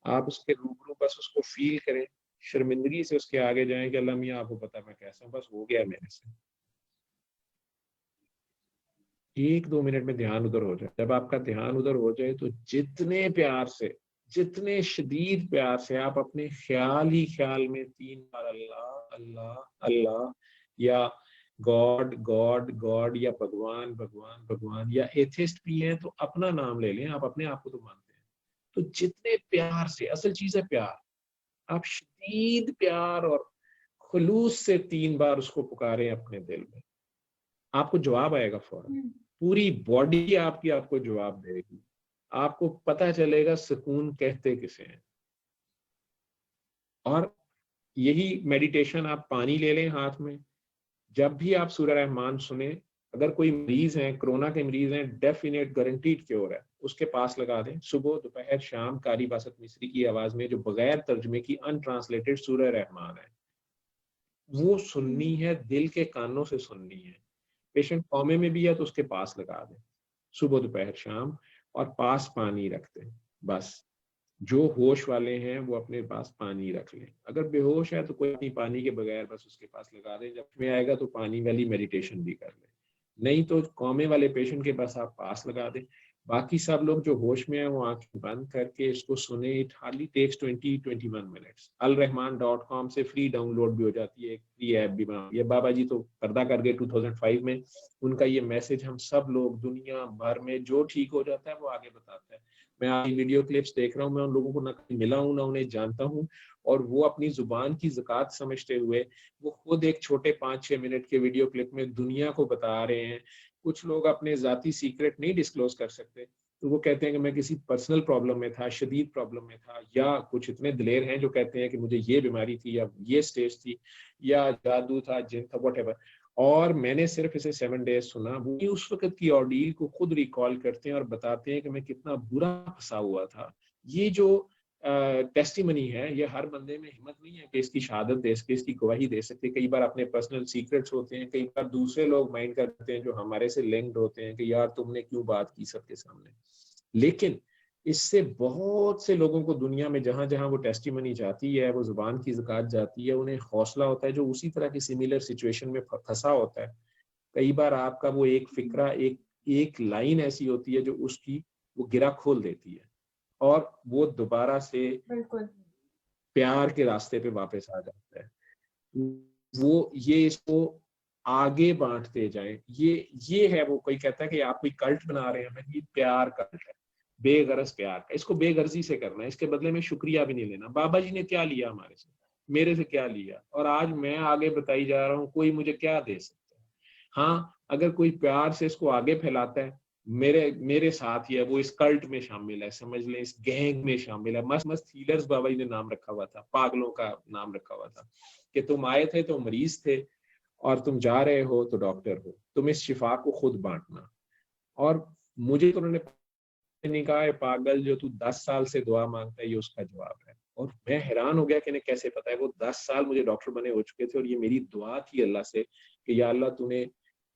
आप उसके रूबरू बस उसको फील करें, शर्मिंदगी से उसके आगे जाएं कि अल्लाह मियाँ आपको पता मैं कैसा हूँ, बस हो गया मेरे से। 1-2 मिनट में ध्यान उधर हो जाए। जब आपका ध्यान उधर हो जाए तो जितने प्यार से, जितने शदीद प्यार से आप अपने ख्याल ही ख्याल में 3 बार अल्लाह अल्लाह अल्लाह या गॉड गॉड गॉड या भगवान भगवान भगवान, या एथिस्ट भी हैं तो अपना नाम ले लें, आप अपने आप को तो मानते हैं, तो जितने प्यार से, असल चीज है प्यार, आप शदीद प्यार और खुलूस से 3 बार उसको पुकारें अपने दिल में, आपको जवाब आएगा फौरन, पूरी बॉडी आपकी आपको जवाब देगी। आपको पता चलेगा सुकून कहते किसे हैं। और यही मेडिटेशन, आप पानी ले लें हाथ में, जब भी आप सूरह रहमान सुने, अगर कोई मरीज है, कोरोना के मरीज हैं, डेफिनेट गारंटीड क्योर है, उसके पास लगा दें, सुबह दोपहर शाम, कारी बासत मिस्री की आवाज में जो बगैर तर्जुमे की अनट्रांसलेटेड सूरह रहमान है, वो सुननी है, दिल के कानों से सुननी है। पेशेंट कौमे में भी है तो उसके पास लगा दें सुबह दोपहर शाम, और पास पानी रख दें। बस जो होश वाले हैं वो अपने पास पानी रख लें, अगर बेहोश है तो कोई नहीं, पानी के बगैर बस उसके पास लगा दें, जब में आएगा तो पानी वाली मेडिटेशन भी कर लें, नहीं तो कौमे वाले पेशेंट के पास आप पास लगा दें। बाकी सब लोग जो होश में है वो आंखें बंद करके इसको सुने। It hardly takes 20-21 minutes. alrahman.com से फ्री डाउनलोड भी हो जाती है, एक फ्री ऐप भी बना। ये बाबा जी तो पर्दा कर गए 2005 में, उनका ये मैसेज हम सब लोग दुनिया भर में जो ठीक हो जाता है वो आगे बताता है। मैं आपकी वीडियो क्लिप्स देख रहा हूँ, मैं उन लोगों को ना मिला हूँ ना उन्हें जानता हूँ, और वो अपनी जुबान की ज़कात समझते हुए वो खुद एक छोटे 5-6 मिनट के वीडियो क्लिप में दुनिया को बता रहे हैं। कुछ लोग अपने जाती सीक्रेट नहीं डिस्क्लोज कर सकते, तो वो कहते हैं कि मैं किसी पर्सनल प्रॉब्लम में था, शदीद प्रॉब्लम में था, या कुछ इतने दिलेर हैं जो कहते हैं कि मुझे ये बीमारी थी या ये स्टेज थी या जादू था, जिन था, व्हाटएवर। और मैंने सिर्फ इसे 7 डेज सुना, वो उस वक्त की ऑडियो को खुद रिकॉल करते हैं और बताते हैं कि मैं कितना बुरा फंसा हुआ था। ये जो टेस्टिमनी है, ये हर बंदे में हिम्मत नहीं है कि इसकी शहादत दे सके, इसकी गवाही दे सके। कई बार अपने पर्सनल सीक्रेट्स होते हैं, कई बार दूसरे लोग माइंड करते हैं जो हमारे से लिंक्ड होते हैं कि यार तुमने क्यों बात की सबके सामने। लेकिन इससे बहुत से लोगों को दुनिया में जहां जहां वो टेस्टिमनी जाती है, वो जुबान की ज़कात जाती है, उन्हें हौसला होता है जो उसी तरह की सिमिलर सिचुएशन में फंसा होता है। कई बार आपका वो एक फिक्रा, एक लाइन ऐसी होती है जो उसकी वो गिरा खोल देती है, और वो दोबारा से प्यार के रास्ते पे वापस आ जाता है। वो ये इसको आगे बांटते जाएं। ये है, वो कोई कहता है कि आप कोई कल्ट बना रहे हैं, ये प्यार कल्ट है, बेगरज प्यार का। इसको बेगर्जी से करना है, इसके बदले में शुक्रिया भी नहीं लेना। बाबा जी ने क्या लिया हमारे से, मेरे से क्या लिया, और आज मैं आगे बताई जा रहा हूँ, कोई मुझे क्या दे सकता है। हाँ, अगर कोई प्यार से इसको आगे फैलाता है, मेरे साथ ही है, वो इस कल्ट में शामिल है, समझ लें इस गैंग में शामिल है। मस्त मस्त हीलर्स बाबा जी ने नाम रखा हुआ था, पागलों का नाम रखा हुआ था, कि तुम आए थे तो मरीज थे और तुम जा रहे हो तो डॉक्टर हो, तुम इस शिफा को खुद बांटना। और मुझे तो उन्होंने नहीं कहा है पागल, जो तू 10 साल से दुआ मांगता है ये उसका जवाब है। और मैं हैरान हो गया कि इन्हें कैसे पता है। वो 10 साल मुझे डॉक्टर बने हो चुके थे और ये मेरी दुआ थी अल्लाह से कि या अल्लाह तूने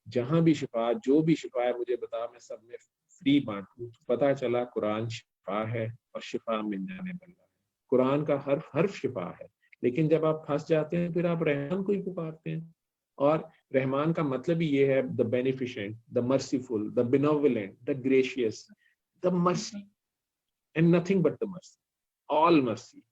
जहां भी शिफा, जो भी शिफा है मुझे बता, मैं सब में फ्री बांटूं। पता चला कुरान शिफा है और शिफा मिल जाने वाला है। कुरान का हर हर्फ शिफा है। लेकिन जब आप फंस जाते हैं फिर आप रहमान को ही पुकारते हैं, और रहमान का मतलब ही ये है the beneficent, the merciful, the benevolent, the gracious, the mercy and nothing but the mercy, all mercy.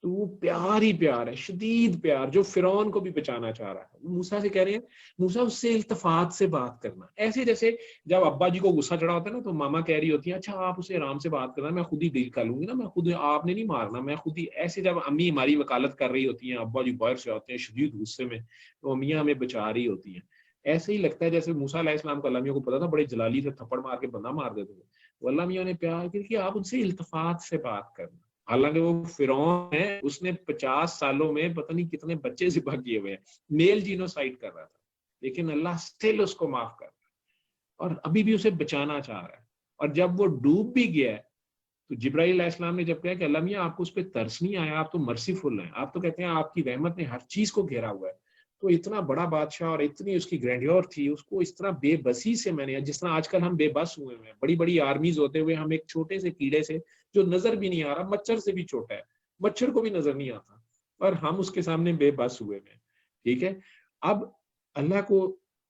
तो वो प्यार ही प्यार है, शदीद प्यार, जो फिरौन को भी बचाना चाह रहा है। मूसा से कह रहे हैं, मूसा उससे इल्तफात से बात करना। ऐसे जैसे जब अब्बा जी को गुस्सा चढ़ा होता है ना, तो मामा कह रही होती है अच्छा आप उसे आराम से बात करना, मैं खुद ही डील कर लूंगी ना, मैं खुद, आपने नहीं मारना, मैं खुद ही। ऐसे जब अम्मी हमारी वकालत कर रही होती हैं, अब्बा जी बाहर से आते हैं शदीद गुस्से में, तो अम्मियाँ हमें बचा रही होती हैं। ऐसे ही लगता है जैसे मूसा अलैहिस्सलाम को अल्लाह मियां को पता था बड़े जलाली से थप्पड़ मार के बंदा मार देते थे, तो अल्लाह मियां ने प्यार करके आप उनसे इल्तफात से बात करना। हालांकि वो फिरौन है, उसने 50 सालों में पता नहीं कितने बच्चे ज़िबा किए हुए हैं, मेल जीनोसाइड कर रहा था, लेकिन अल्लाह स्टिल उसको माफ कर रहा है और अभी भी उसे बचाना चाह रहा है। और जब वो डूब भी गया है, तो जिब्राइल अलैहिस्सलाम ने जब कहा कि अल्लाह मियां आपको उस पर तरस नहीं आया, आप तो मर्सीफुल हैं, आप तो कहते हैं आपकी रहमत ने हर चीज को घेरा हुआ है, तो इतना बड़ा बादशाह और इतनी उसकी ग्रैंडियोर थी, उसको इस तरह बेबसी से मैंने, जिस तरह आजकल हम बेबस हुए हैं, बड़ी बड़ी आर्मीज होते हुए हम एक छोटे से कीड़े से जो नजर भी नहीं आ रहा, मच्छर से भी छोटा है, मच्छर को भी नजर नहीं आता, और हम उसके सामने बेबस हुए हैं। ठीक है, अब अल्लाह को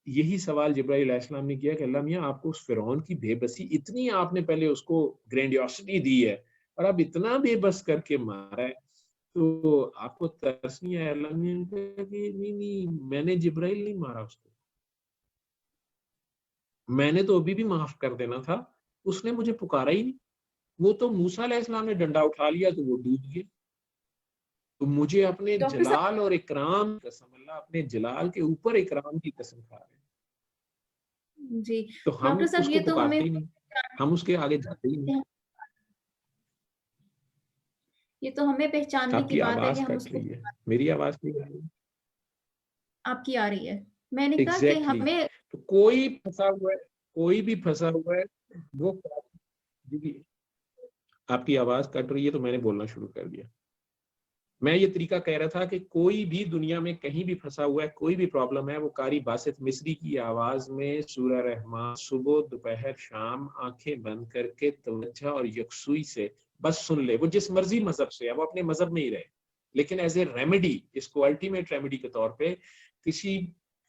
यही सवाल जिब्राइल अलैहिस्सलाम ने किया कि अल्लाह मियां आपको उस फिरौन की बेबसी इतनी, आपने पहले उसको ग्रैंडियोसिटी दी है और अब इतना बेबस करके मारा है, तो आपको तरस नहीं आया? अल्लाह ने कहा कि नहीं, मैंने जिब्राइल नहीं मारा उसको, मैंने तो अभी भी माफ कर देना था, उसने मुझे पुकारा ही नहीं। वो तो मूसा अलैहिस्सलाम ने डंडा उठा लिया तो वो डूब गए। तो मुझे अपने जलाल और इकराम कसम, अल्लाह अपने जलाल के ऊपर इकराम की कसम खा रहे हैं। जी तो हम डॉक्टर साहब, उसको ये तो पुकारते हमें ही नहीं, हम उसके आगे जाते ही नहीं। ये तो हमें पहचानने की आपकी बात है आवाज कि हम कट उसको, रही है, मेरी आवाज नहीं आ रही? आपकी आ रही है। मैंने कहा कि एग्जैक्टली हमें, तो कोई फंसा हुआ है, कोई भी फंसा हुआ है वो, दीदी आपकी आवाज कट रही है तो मैंने बोलना शुरू कर दिया। मैं ये तरीका कह रहा था कि कोई भी दुनिया में कहीं भी फंसा हुआ है, कोई भी प्रॉब्लम है, वो कारी बासित मिस्री की आवाज में सूरह रहमान सुबह दोपहर शाम आंखें बंद करके तवज्जो और यकसुई से बस सुन ले। वो जिस मर्जी मजहब से है, वो अपने मजहब में ही रहे, लेकिन एज ए रेमेडी, इसको अल्टीमेट रेमेडी के तौर पे, किसी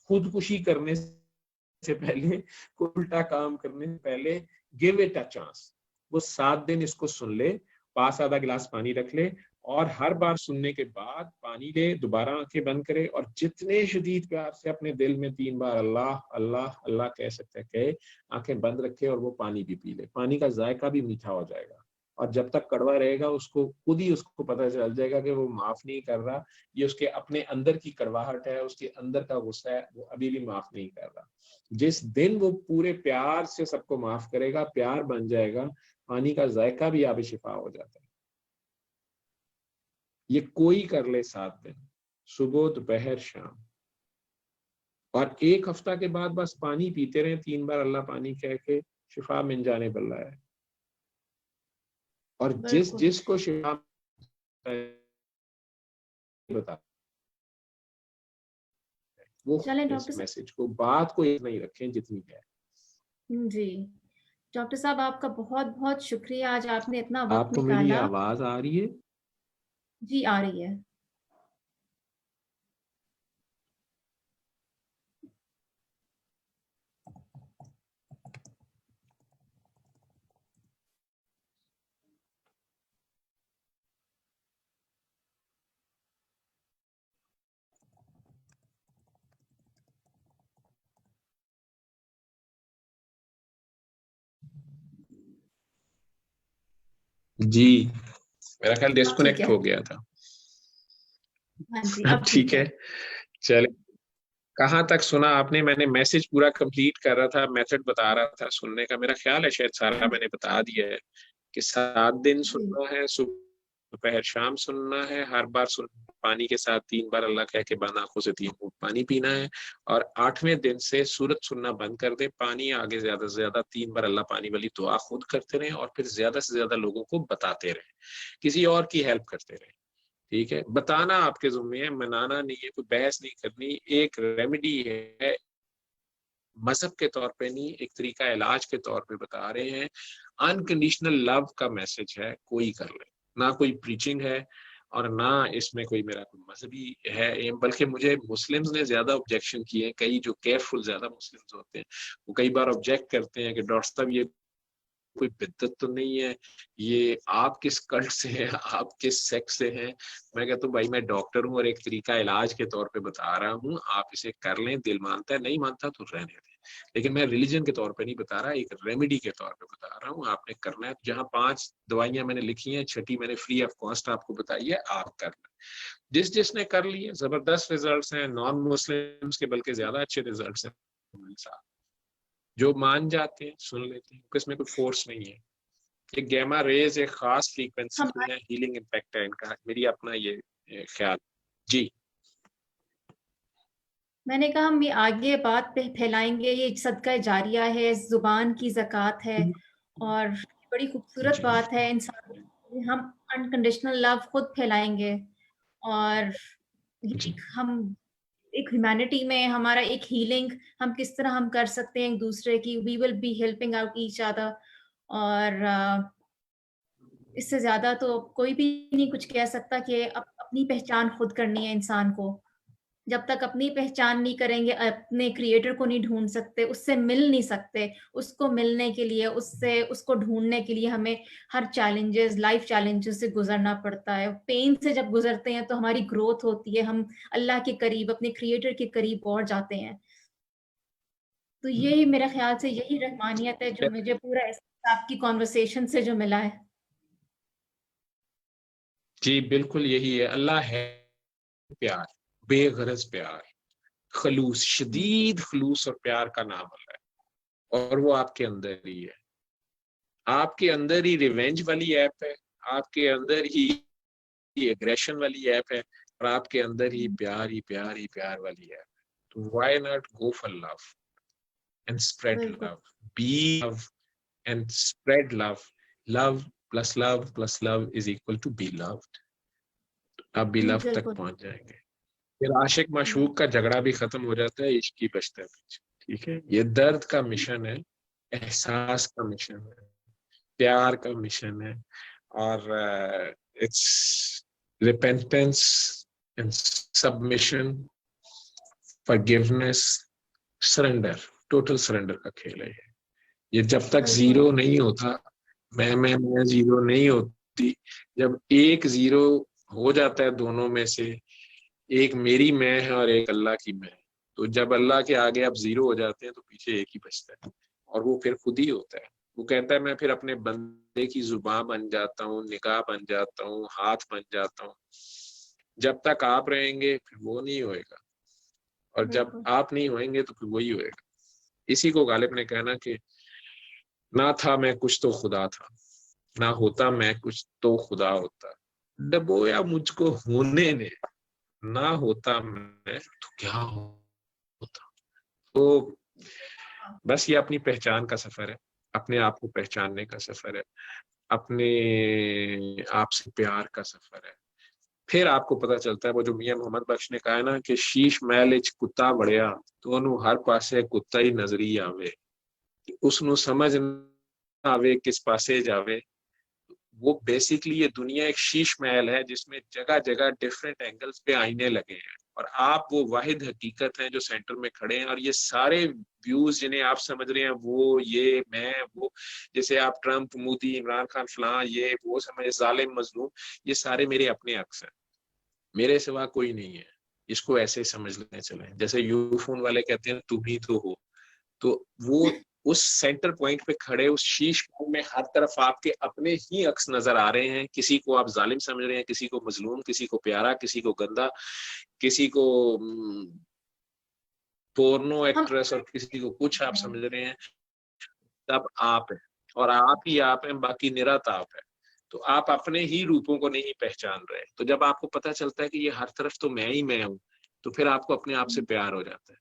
खुदकुशी करने से पहले, कोई उल्टा काम करने से पहले, गिव इट अ चांस। वो 7 दिन इसको सुन ले, पास आधा गिलास पानी रख ले, और हर बार सुनने के बाद पानी ले, दोबारा आंखें बंद करे, और जितने शदीद प्यार से अपने दिल में 3 बार अल्लाह अल्लाह अल्लाह कह सकता है कहे, आंखें बंद रखे और वो पानी भी पी ले। पानी का जायका भी मीठा हो जाएगा, और जब तक कड़वा रहेगा उसको खुद ही उसको पता चल जाएगा कि वो माफ नहीं कर रहा, ये उसके अपने अंदर की कड़वाहट है, उसके अंदर का गुस्सा है, वो अभी भी माफ नहीं कर रहा। जिस दिन वो पूरे प्यार से सबको माफ करेगा, प्यार बन जाएगा, पानी का जायका भी आबे शिफा हो जाता है। ये कोई कर ले 7 दिन, सुबह दोपहर शाम, और 1 हफ्ता के बाद बस पानी पीते रहे 3 बार अल्लाह पानी कह के, शिफा मिल जाने बल्ला है। और बिल्कुल। जिसको शिफा बता, वो चलें इस डॉक्टर साहब। मैसेज को, बात को इतना ही रखें जितनी है। जी डॉक्टर साहब, आपका बहुत बहुत शुक्रिया, आज आपने इतना वक्त आपको मेरी निकाला। आवाज आ रही है? जी आ रही है। जी, मेरा ख्याल अब ठीक डिस्कनेक्ट है। हो गया था। हाँ जी, अब अब ठीक है। चले, कहाँ तक सुना आपने? मैंने मैसेज पूरा कंप्लीट कर रहा था, मेथड बता रहा था सुनने का। मेरा ख्याल है शायद सारा मैंने बता दिया है कि 7 दिन जी। सुनना है, सुबह दोपहर शाम सुनना है, हर बार सुन, पानी के साथ 3 बार अल्लाह कह के बंद आंखों से 3 घूंट पानी पीना है, और 8वें दिन से सूरत सुनना बंद कर दे, पानी आगे ज्यादा से ज्यादा 3 बार अल्लाह पानी वाली दुआ खुद करते रहे, और फिर ज्यादा से ज्यादा लोगों को बताते रहे, किसी और की हेल्प करते रहे। ठीक है, बताना आपके ज़िम्मे है, मनाना नहीं है, कोई बहस नहीं करनी, एक रेमेडी है, मजहब के तौर पे नहीं, एक तरीका इलाज के तौर पे बता रहे हैं। अनकंडीशनल लव का मैसेज है, कोई कर ले, ना कोई प्रीचिंग है और ना इसमें कोई मेरा कोई मजहबी है, बल्कि मुझे मुस्लिम्स ने ज्यादा ऑब्जेक्शन किए हैं। कई जो केयरफुल ज्यादा मुस्लिम्स होते हैं, वो कई बार ऑब्जेक्ट करते हैं कि डॉक्टर साहब ये कोई बिद्दत तो नहीं है, ये आप किस कल्ट से हैं, आप किस सेक्स से हैं? मैं कहता हूँ भाई मैं डॉक्टर हूँ और एक तरीका इलाज के तौर पे बता रहा हूँ, आप इसे कर लें, दिल मानता है, नहीं मानता तो रहने दें, लेकिन मैं रिलीजन के तौर पे नहीं बता रहा, एक रेमेडी के तौर पे बता रहा हूँ, आपने करना है। जहाँ 5 दवाइयां मैंने लिखी हैं, 6ठी मैंने फ्री ऑफ कॉस्ट आपको बताई है, आप करना। जिसने कर ली है, जबरदस्त रिजल्ट्स हैं, नॉन मुस्लिम्स के बल्कि ज्यादा अच्छे रिजल्ट्स हैं। जो मान जाते हैं सुन लेते हैं, इसमें कोई फोर्स नहीं है। ये गैमा रेज एक खास फ्रीक्वेंसी हमारे, है, हीलिंग इम्पैक्ट है इनका, मेरी अपना ये ख्याल। जी मैंने कहा हम ये आगे बात पे फैलाएंगे, ये सदका जारिया है, जुबान की ज़कात है, और बड़ी खूबसूरत जी बात है। इंसान, हम अनकंडीशनल लव खुद फैलाएंगे, और जी हम एक ह्यूमैनिटी में हमारा एक हीलिंग हम किस तरह हम कर सकते हैं एक दूसरे की, we will be helping out each other. और इससे ज्यादा तो कोई भी नहीं कुछ कह सकता कि अपनी पहचान खुद करनी है इंसान को। जब तक अपनी पहचान नहीं करेंगे, अपने क्रिएटर को नहीं ढूंढ सकते, उससे मिल नहीं सकते, उसको मिलने के लिए, उससे उसको ढूंढने के लिए हमें हर चैलेंजेस, लाइफ चैलेंजेस से गुजरना पड़ता है। पेन से जब गुजरते हैं तो हमारी ग्रोथ होती है, हम अल्लाह के करीब, अपने क्रिएटर के करीब और जाते हैं। तो यही मेरे ख्याल से यही रहमानियत है जो मुझे पूरा आपकी कॉन्वर्सेशन से जो मिला है। जी बिल्कुल यही है, अल्लाह है प्यार, बेगरज प्यार, खलूस, शदीद खलूस और प्यार का नाम अल्लाह है, और वो आपके अंदर ही है। आपके अंदर ही रिवेंज वाली ऐप है, आपके अंदर ही एग्रेशन वाली ऐप है और आपके अंदर ही प्यार वाली ऐप है। तो why not go for love and spread बिल्कुल। Love, be love and spread love. Love plus love is equal to be loved. आप बी लव तक बिल्कुल। पहुंच जाएंगे। फिर आशिक माशूक का झगड़ा भी खत्म हो जाता है, इश्क ही बचता है पीछे। ठीक है, ये दर्द का मिशन है, एहसास का मिशन है, प्यार का मिशन है, और it's repentance and submission, forgiveness, surrender, total surrender का खेल है ये। जब तक जीरो नहीं होता, मैं जीरो नहीं होती, जब एक जीरो हो जाता है दोनों में से, एक मेरी मैं है और एक अल्लाह की मैं, तो जब अल्लाह के आगे आप जीरो हो जाते हैं तो पीछे एक ही बचता है, और वो फिर खुद ही होता है। वो कहता है मैं फिर अपने बंदे की जुबान बन जाता हूँ, निगाह बन जाता हूँ, हाथ बन जाता हूँ। जब तक आप रहेंगे फिर वो नहीं होएगा, और जब आप नहीं होएंगे तो फिर वही होएगा। इसी को गालिब ने कहना कि ना था मैं कुछ तो खुदा था, ना होता मैं कुछ तो खुदा होता, डबोया मुझको होने ने, ना होता मैं तो क्या होता। तो बस ये अपनी पहचान का सफर है, अपने आप को पहचानने का सफर है, अपने आप से प्यार का सफर है। फिर आपको पता चलता है वो जो मियां मोहम्मद बख्श ने कहा है ना कि शीश महल च कुत्ता बड़िया तो ओनू हर पासे कुत्ता ही नजरी आवे, उसनु समझ ना आवे किस पासे जावे। वो बेसिकली ये दुनिया एक शीश महल है जिसमें जगह जगह डिफरेंट एंगल्स पे आईने लगे हैं, और आप वो वाहिद हकीकत हैं जो सेंटर में खड़े हैं। और ये सारे व्यूज जिन्हें आप समझ रहे हैं, वो ये मैं वो, जैसे आप ट्रंप, मोदी, इमरान खान, फलां, ये वो समझ, जालिम, मजलूम, ये सारे मेरे अपने अक्स हैं, मेरे सिवा कोई नहीं है। इसको ऐसे समझ लेने चले, जैसे यूफोन वाले कहते हैं तुम ही तो हो। तो वो उस सेंटर पॉइंट पे खड़े उस शीश में हर तरफ आपके अपने ही अक्स नजर आ रहे हैं। किसी को आप जालिम समझ रहे हैं, किसी को मजलूम, किसी को प्यारा, किसी को गंदा, किसी को पोर्नो एक्ट्रेस, और किसी को कुछ आप समझ रहे हैं। तब आप है, और आप ही आप हैं, बाकी निरत आप है। तो आप अपने ही रूपों को नहीं पहचान रहे। तो जब आपको पता चलता है कि ये हर तरफ तो मैं ही मैं हूं, तो फिर आपको अपने आप से प्यार हो जाता है,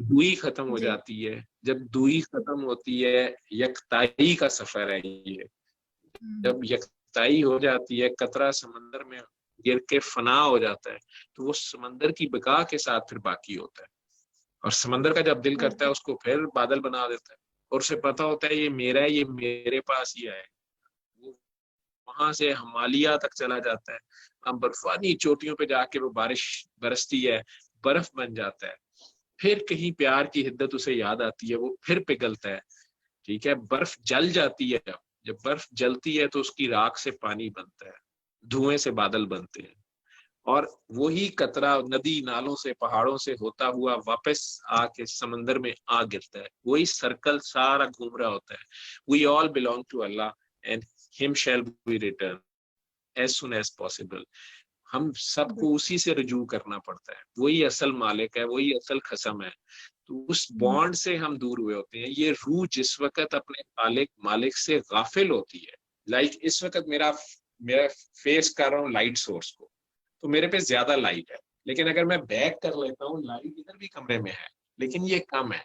दुई खत्म हो जाती है। जब दुई खत्म होती है, यकताई का सफर है ये। जब यकताई हो जाती है, कतरा समंदर में गिर के फना हो जाता है, तो वो समंदर की बका के साथ फिर बाकी होता है। और समंदर का जब दिल करता है उसको फिर बादल बना देता है, और उसे पता होता है ये मेरा है, ये मेरे पास ही आए। वो वहां से हिमालय तक चला जाता है, अब बर्फानी चोटियों पे जाके वो बारिश बरसती है, बर्फ बन जाता है। फिर कहीं प्यार की हिद्दत उसे याद आती है, वो फिर पिघलता है। ठीक है, बर्फ जल जाती है, जब बर्फ जलती है तो उसकी राख से पानी बनता है, धुएं से बादल बनते हैं, और वही कतरा नदी नालों से पहाड़ों से होता हुआ वापस आके समंदर में आ गिरता है। वही सर्कल सारा घूम रहा होता है। We all belong to Allah and him shall be return as soon as possible. हम सबको उसी से रुजू करना पड़ता है, वही असल मालिक है, वही असल खसम है। तो उस बॉन्ड से हम दूर हुए होते हैं। ये रूह जिस वक्त अपने मालिक से गाफिल होती है, लाइक इस वक्त मेरा फेस कर रहा हूँ लाइट सोर्स को, तो मेरे पे ज्यादा लाइट है, लेकिन अगर मैं बैक कर लेता हूँ, लाइट इधर भी कमरे में है लेकिन ये कम है।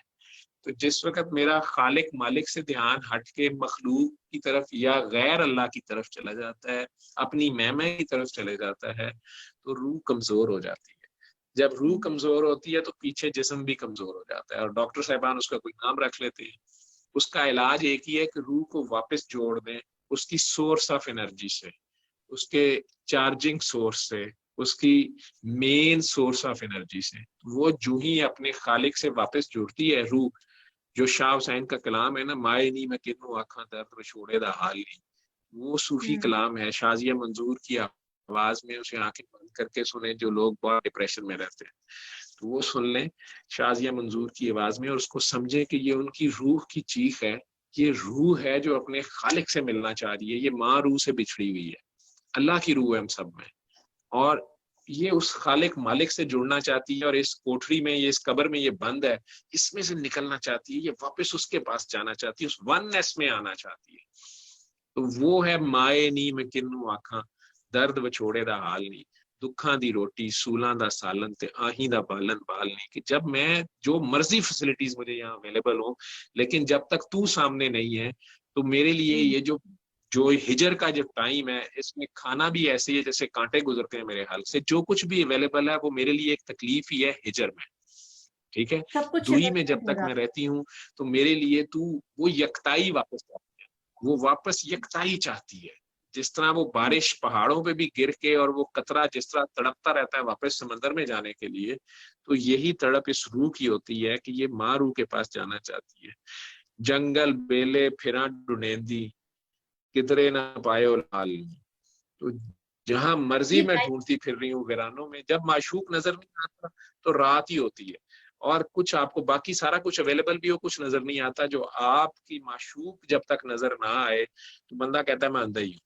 तो जिस वक्त मेरा खालिक मालिक से ध्यान हट के मखलूक की तरफ या गैर अल्लाह की तरफ चला जाता है, अपनी मैं की तरफ चले जाता है, तो रूह कमजोर हो जाती है। जब रूह कमजोर होती है तो पीछे जिस्म भी कमजोर हो जाता है, और डॉक्टर साहबान उसका कोई नाम रख लेते हैं। उसका इलाज एक ही है कि रूह को वापस जोड़ दें उसकी सोर्स ऑफ एनर्जी से, उसके चार्जिंग सोर्स से, उसकी मेन सोर्स ऑफ एनर्जी से। वो जो ही अपने खालिक से वापस जुड़ती है रूह, जो शाह हुसैन का कलाम है ना, माए नी मैं किन्नू आखा दर्द में छोड़े दा हाल नहीं, वो सूफी कलाम है। शाजिया मंजूर की आवाज में उसे आंखें बंद करके सुने जो लोग बहुत डिप्रेशन में रहते हैं, तो वो सुन लें शाजिया मंजूर की आवाज में, और उसको समझें कि ये उनकी रूह की चीख है। ये रूह है जो अपने खालिक से मिलना चाह रही है। ये माँ रूह से बिछड़ी हुई है, अल्लाह की रूह है हम सब में, और ये उस खालिक मालिक से जुड़ना चाहती है। और इस कोठरी में, ये इस कब्र में ये बंद है, इसमें से निकलना चाहती है, ये वापस उसके पास जाना चाहती है, उस वननेस में आना चाहती है। तो वो है माए नी में किन्नू आखा दर्द विछोड़े दा हाल नहीं, दुखा दी रोटी, सूलां दा सालन ते आही दा बालन बाल नहीं। कि जब मैं जो मर्जी फैसिलिटीज मुझे यहाँ अवेलेबल हो, लेकिन जब तक तू सामने नहीं है तो मेरे लिए ये जो हिजर का जो टाइम है, इसमें खाना भी ऐसे ही है जैसे कांटे गुजरते हैं मेरे हाल से। जो कुछ भी अवेलेबल है वो मेरे लिए एक तकलीफ ही है हिजर में, ठीक है। सब कुछ दुई में जब तक मैं रहती हूँ तो मेरे लिए तू वो यकताई वापस चाहती है, वो वापस यकताई चाहती है। जिस तरह वो बारिश पहाड़ों पे भी गिर के और वो कतरा जिस तरह तड़पता रहता है वापस समंदर में जाने के लिए, तो यही तड़प इस रूह की होती है कि ये माँ रूह के पास जाना चाहती है। जंगल बेले फिरा ढूंढेंदी, किधरे ना पायो लाल। तो जहां मर्जी मैं ढूंढती फिर रही हूँ वीरानों में, जब माशूक नजर नहीं आता तो रात ही होती है, और कुछ आपको बाकी सारा कुछ अवेलेबल भी हो, कुछ नजर नहीं आता। जो आपकी माशूक जब तक नजर ना आए तो बंदा कहता है मैं अंधा ही हूँ,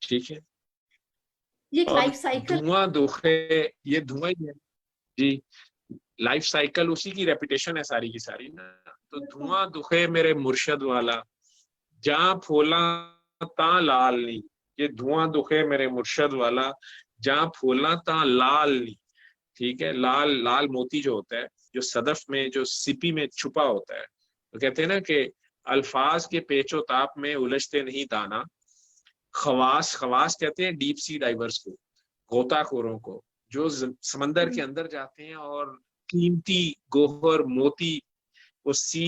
ठीक है। ये और लाइफ साइकिल, धुआं दुखे, ये धुआं ही है जी। लाइफ साइकिल उसी की रेपुटेशन है सारी की सारी ना। तो धुआं दुखे मेरे मुर्शद वाला, जहां फूला ता लाल नी। ये धुआं दुखे मेरे मुर्शद वाला, जहां फूला ता लाल नी, ठीक है। लाल लाल मोती जो होता है, जो सदफ में जो सिपी में छुपा होता है, तो कहते हैं ना कि अल्फाज के पेचो ताप में उलझते नहीं दाना। खवास, खवास कहते हैं डीप सी डाइवर्स को, गोताखोरों को, जो समंदर के अंदर जाते हैं और कीमती गोहर मोती वो सी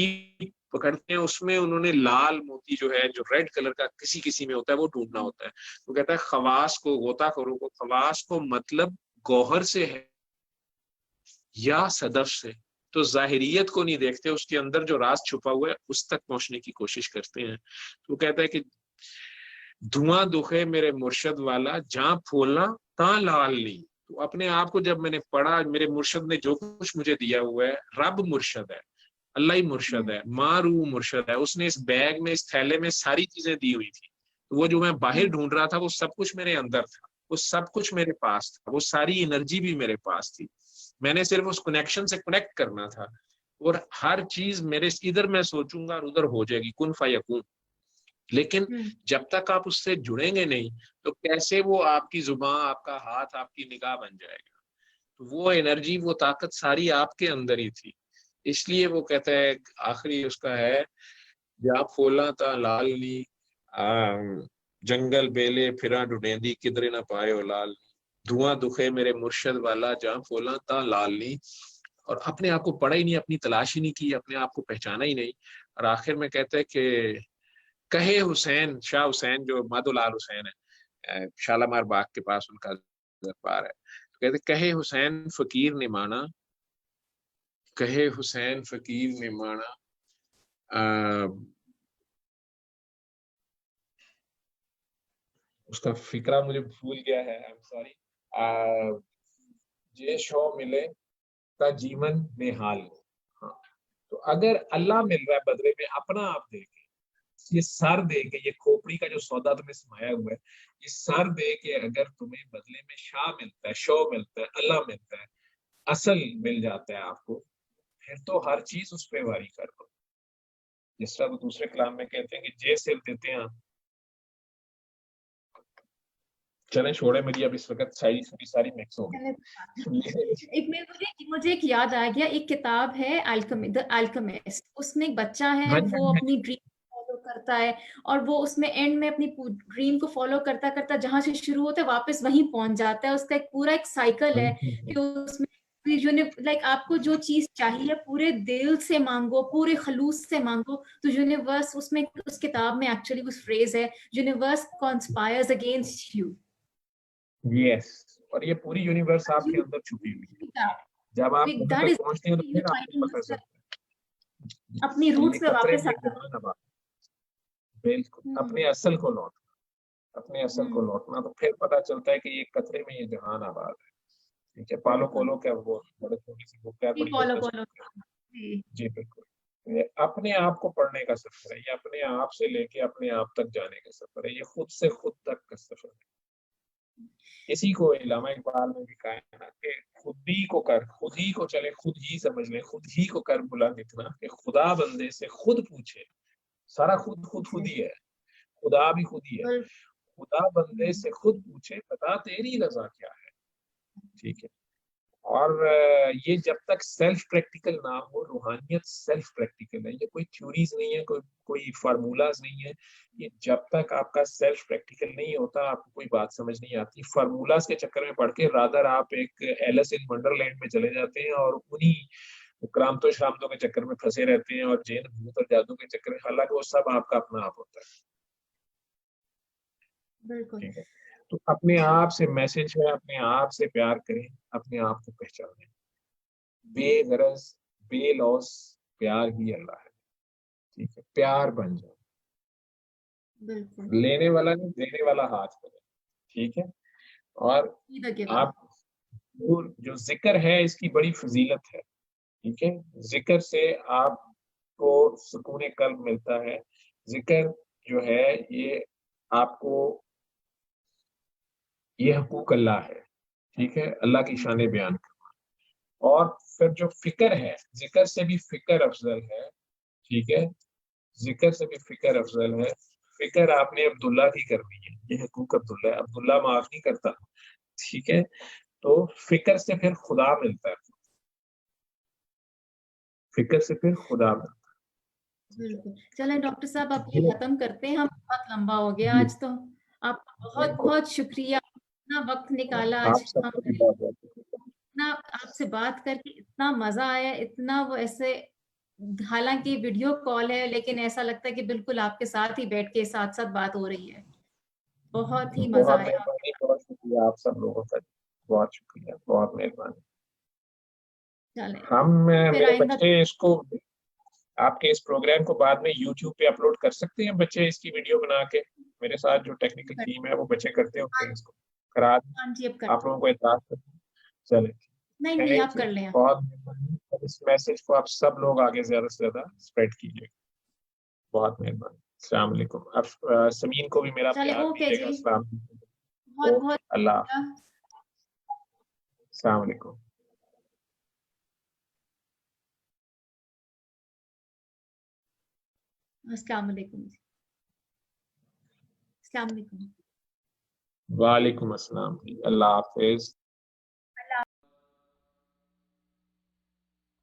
पकड़ते हैं। उसमें उन्होंने लाल मोती जो है, जो रेड कलर का किसी किसी में होता है, वो ढूंढना होता है। तो कहता है खवास को, गोताखोरों को, खवास को मतलब गौहर से है या सदफ से। तो जाहिरियत को नहीं देखते, उसके अंदर जो राज छुपा हुआ है उस तक पहुंचने की कोशिश करते हैं। तो कहता है कि धुआं दुखे मेरे मुर्शद वाला, जहां फूलना ता लाल नहीं। तो अपने आप को जब मैंने पढ़ा, मेरे मुर्शद ने जो कुछ मुझे दिया हुआ है, रब मुर्शद है, अल्लाह ही मुर्शद है, मारू मुर्शद है। उसने इस बैग में, इस थैले में सारी चीजें दी हुई थी। तो वो जो मैं बाहर ढूंढ रहा था वो सब कुछ मेरे अंदर था, वो सब कुछ मेरे पास था, वो सारी एनर्जी भी मेरे पास थी। मैंने सिर्फ उस कनेक्शन से कनेक्ट करना था, और हर चीज मेरे इधर मैं सोचूंगा और उधर हो जाएगी, कुन फयकून। लेकिन जब तक आप उससे जुड़ेंगे नहीं तो कैसे वो आपकी जुबान, आपका हाथ, आपकी निगाह बन जाएगा। तो वो एनर्जी, वो ताकत सारी आपके अंदर ही थी। इसलिए वो कहता है, आखिरी उसका है, जा फोला ता लाल नी, जंगल बेले फिरा ढूंढेंदी, किधरे ना पायो लाल। धुआं दुखे मेरे मुर्शद वाला, जा फोला ता लाल नी। और अपने आप को पढ़ा ही नहीं, अपनी तलाश ही नहीं की, अपने आप को पहचाना ही नहीं। और आखिर में कहता है कि कहे हुसैन, शाह हुसैन जो माधोलाल हुसैन है, शालामार बाग के पास उनका दरबार है। तो कहते कहे हुसैन फकीर ने माना, कहे हुसैन फकीर ने माना, उसका फिक्रा मुझे भूल गया है, I am sorry. J show मिले का जीवन बेहाल। हाँ, तो अगर अल्लाह मिल रहा है बदले में अपना आप दे के, ये सर दे के, ये खोपड़ी का जो सौदा तुम्हें समाया हुआ है, ये सर दे के अगर तुम्हें बदले में शाह मिलता है, शो मिलता है, अल्लाह मिलता है, असल मिल जाता है आपको, फिर तो हर चीज उस पे वारी कर दो। जिस तरह वो दूसरे कलाम में कहते हैं कि जे सिर देते हैं। चले छोड़े, मेरी अब इस वक्त सारी मिक्स हो गई। एक में मुझे एक याद आ गया, एक किताब है द अल्केमिस्ट। उसमें एक बच्चा है, वो अपनी ड्रीम फॉलो करता है, और वो उसमें एंड में अपनी ड्रीम को फॉलो करता करता जहां से शुरू होता है वापस वहीं पहुंच जाता है। उसका एक पूरा एक साइकिल है कि उसमें लाइक आपको जो चीज चाहिए पूरे दिल से मांगो, पूरे खलूस से मांगो, तो यूनिवर्स, उसमें उस किताब में एक्चुअली उस फ्रेज है, universe conspires against you. Yes, और ये पूरी यूनिवर्स आपके अंदर छुपी हुई है। जब आप वहां तक पहुंचते हैं तो फिर आपको पता चलता है अपनी रूट्स पे वापस आना। बिल्कुल, अपने असल को लौटना, अपने असल को लौटना, तो फिर पता चलता है कि ये कतरे में ये जहान आबाद है। ठीक है, पालो पोलो क्या, वो बड़े थोड़ी सी बुक है, जी बिल्कुल। ये अपने आप को पढ़ने का सफर है, ये अपने आप से लेके अपने आप तक जाने का सफर है, ये खुद से खुद तक का सफर है। इसी को इलामा इकबाल ने भी कहा है ना कि खुद ही को कर, खुद ही को चले, खुद ही समझ ले, खुद ही को कर बुलंद इतना कि खुदा बंदे से खुद पूछे। सारा खुद खुद खुद ही है, खुदा भी खुद ही है। खुदा बंदे से खुद पूछे बता तेरी रजा क्या है, ठीक है। और ये जब तक सेल्फ प्रैक्टिकल ना हो, रूहानियत सेल्फ प्रैक्टिकल है, ये कोई थ्योरीज नहीं है, कोई फार्मूलाज नहीं है। ये जब तक आपका सेल्फ प्रैक्टिकल नहीं होता आपको कोई बात समझ नहीं आती। फार्मूलाज के चक्कर में पढ़ के रादर आप एक एलिस इन वंडरलैंड में चले जाते हैं और उन्हीं क्रांतों श्रांतों के चक्कर में फंसे रहते हैं और जैन भूत और जादू के चक्कर में, हालांकि वो सब आपका अपना आप होता है, बिल्कुल। ठीक है। तो अपने आप से मैसेज है, अपने आप से प्यार करें, अपने आप को पहचानें। बेगरज बेलौस प्यार ही अल्लाह है, ठीक है। प्यार बन जाओ, बिल्कुल। लेने वाला नहीं देने वाला हाथ बने, ठीक है। और Be the giver. आप जो जिक्र है इसकी बड़ी फजीलत है, ठीक है। जिक्र से आपको सुकून कल्ब मिलता है। जिक्र जो है ये आपको, ये हकूक अल्लाह है, ठीक है, अल्लाह की शान बयान करना। और फिर जो फिक्र है, जिक्र से भी फिक्र अफजल है, ठीक है। जिक्र से भी फिक्र अफजल है। फिक्र आपने अब्दुल्ला की करनी है, ये हकूक अब्दुल्ला है, अब्दुल्ला माफ नहीं करता, ठीक है। तो फिक्र से फिर खुदा मिलता है, फिक्र से फिर खुदा मिलता बिल्कुल। चलें डॉक्टर साहब, अब ये है। खत्म करते हैं, हम बहुत लंबा हो गया आज तो। आपका बहुत बहुत शुक्रिया, इतना वक्त निकाला आप आज सबको भी हमने, बहुत बहुत इतना आपसे बात करके इतना मजा आया, इतना वो ऐसे, हालांकि वीडियो कॉल है लेकिन ऐसा लगता है कि बिल्कुल आपके साथ ही बैठ के साथ साथ बात हो रही है। बहुत ही मजा बहुत आया। मेहरबानी, बहुत शुक्रिया आप सब लोगों का, बहुत शुक्रिया, बहुत मेहरबानी। चलें हम फिर मेरे आइंदा। बच्चे इसको, आपके इस प्रोग्राम को बाद में यूट्यूब पे अपलोड कर सकते हैं बच्चे, इसकी वीडियो बना के। मेरे साथ जो टेक्निकल टीम है वो बच्चे करते होते हैं इसको, करा दें, हाँ जी, अब कर, आप लोगों को इत्तला कर दें। चले, नहीं नहीं आप थैंक यू, कर लें। बहुत मेहरबानी। इस मैसेज को आप सब लोग आगे ज्यादा से ज्यादा स्प्रेड कीजिए, बहुत मेहरबानी। अस्सलाम वालेकुम। अब समीन को भी मेरा चले, प्यार ओके दीजिएगा। जी, अस्सलाम, बहुत ओके, बहुत अल्लाह, शुक्रिया। अस्सलाम वालेकुम। अस्सलाम वालेकुम जी, अस्सलाम वालेकुम। वालेकुम अस्सलाम, अल्लाह हाफिज।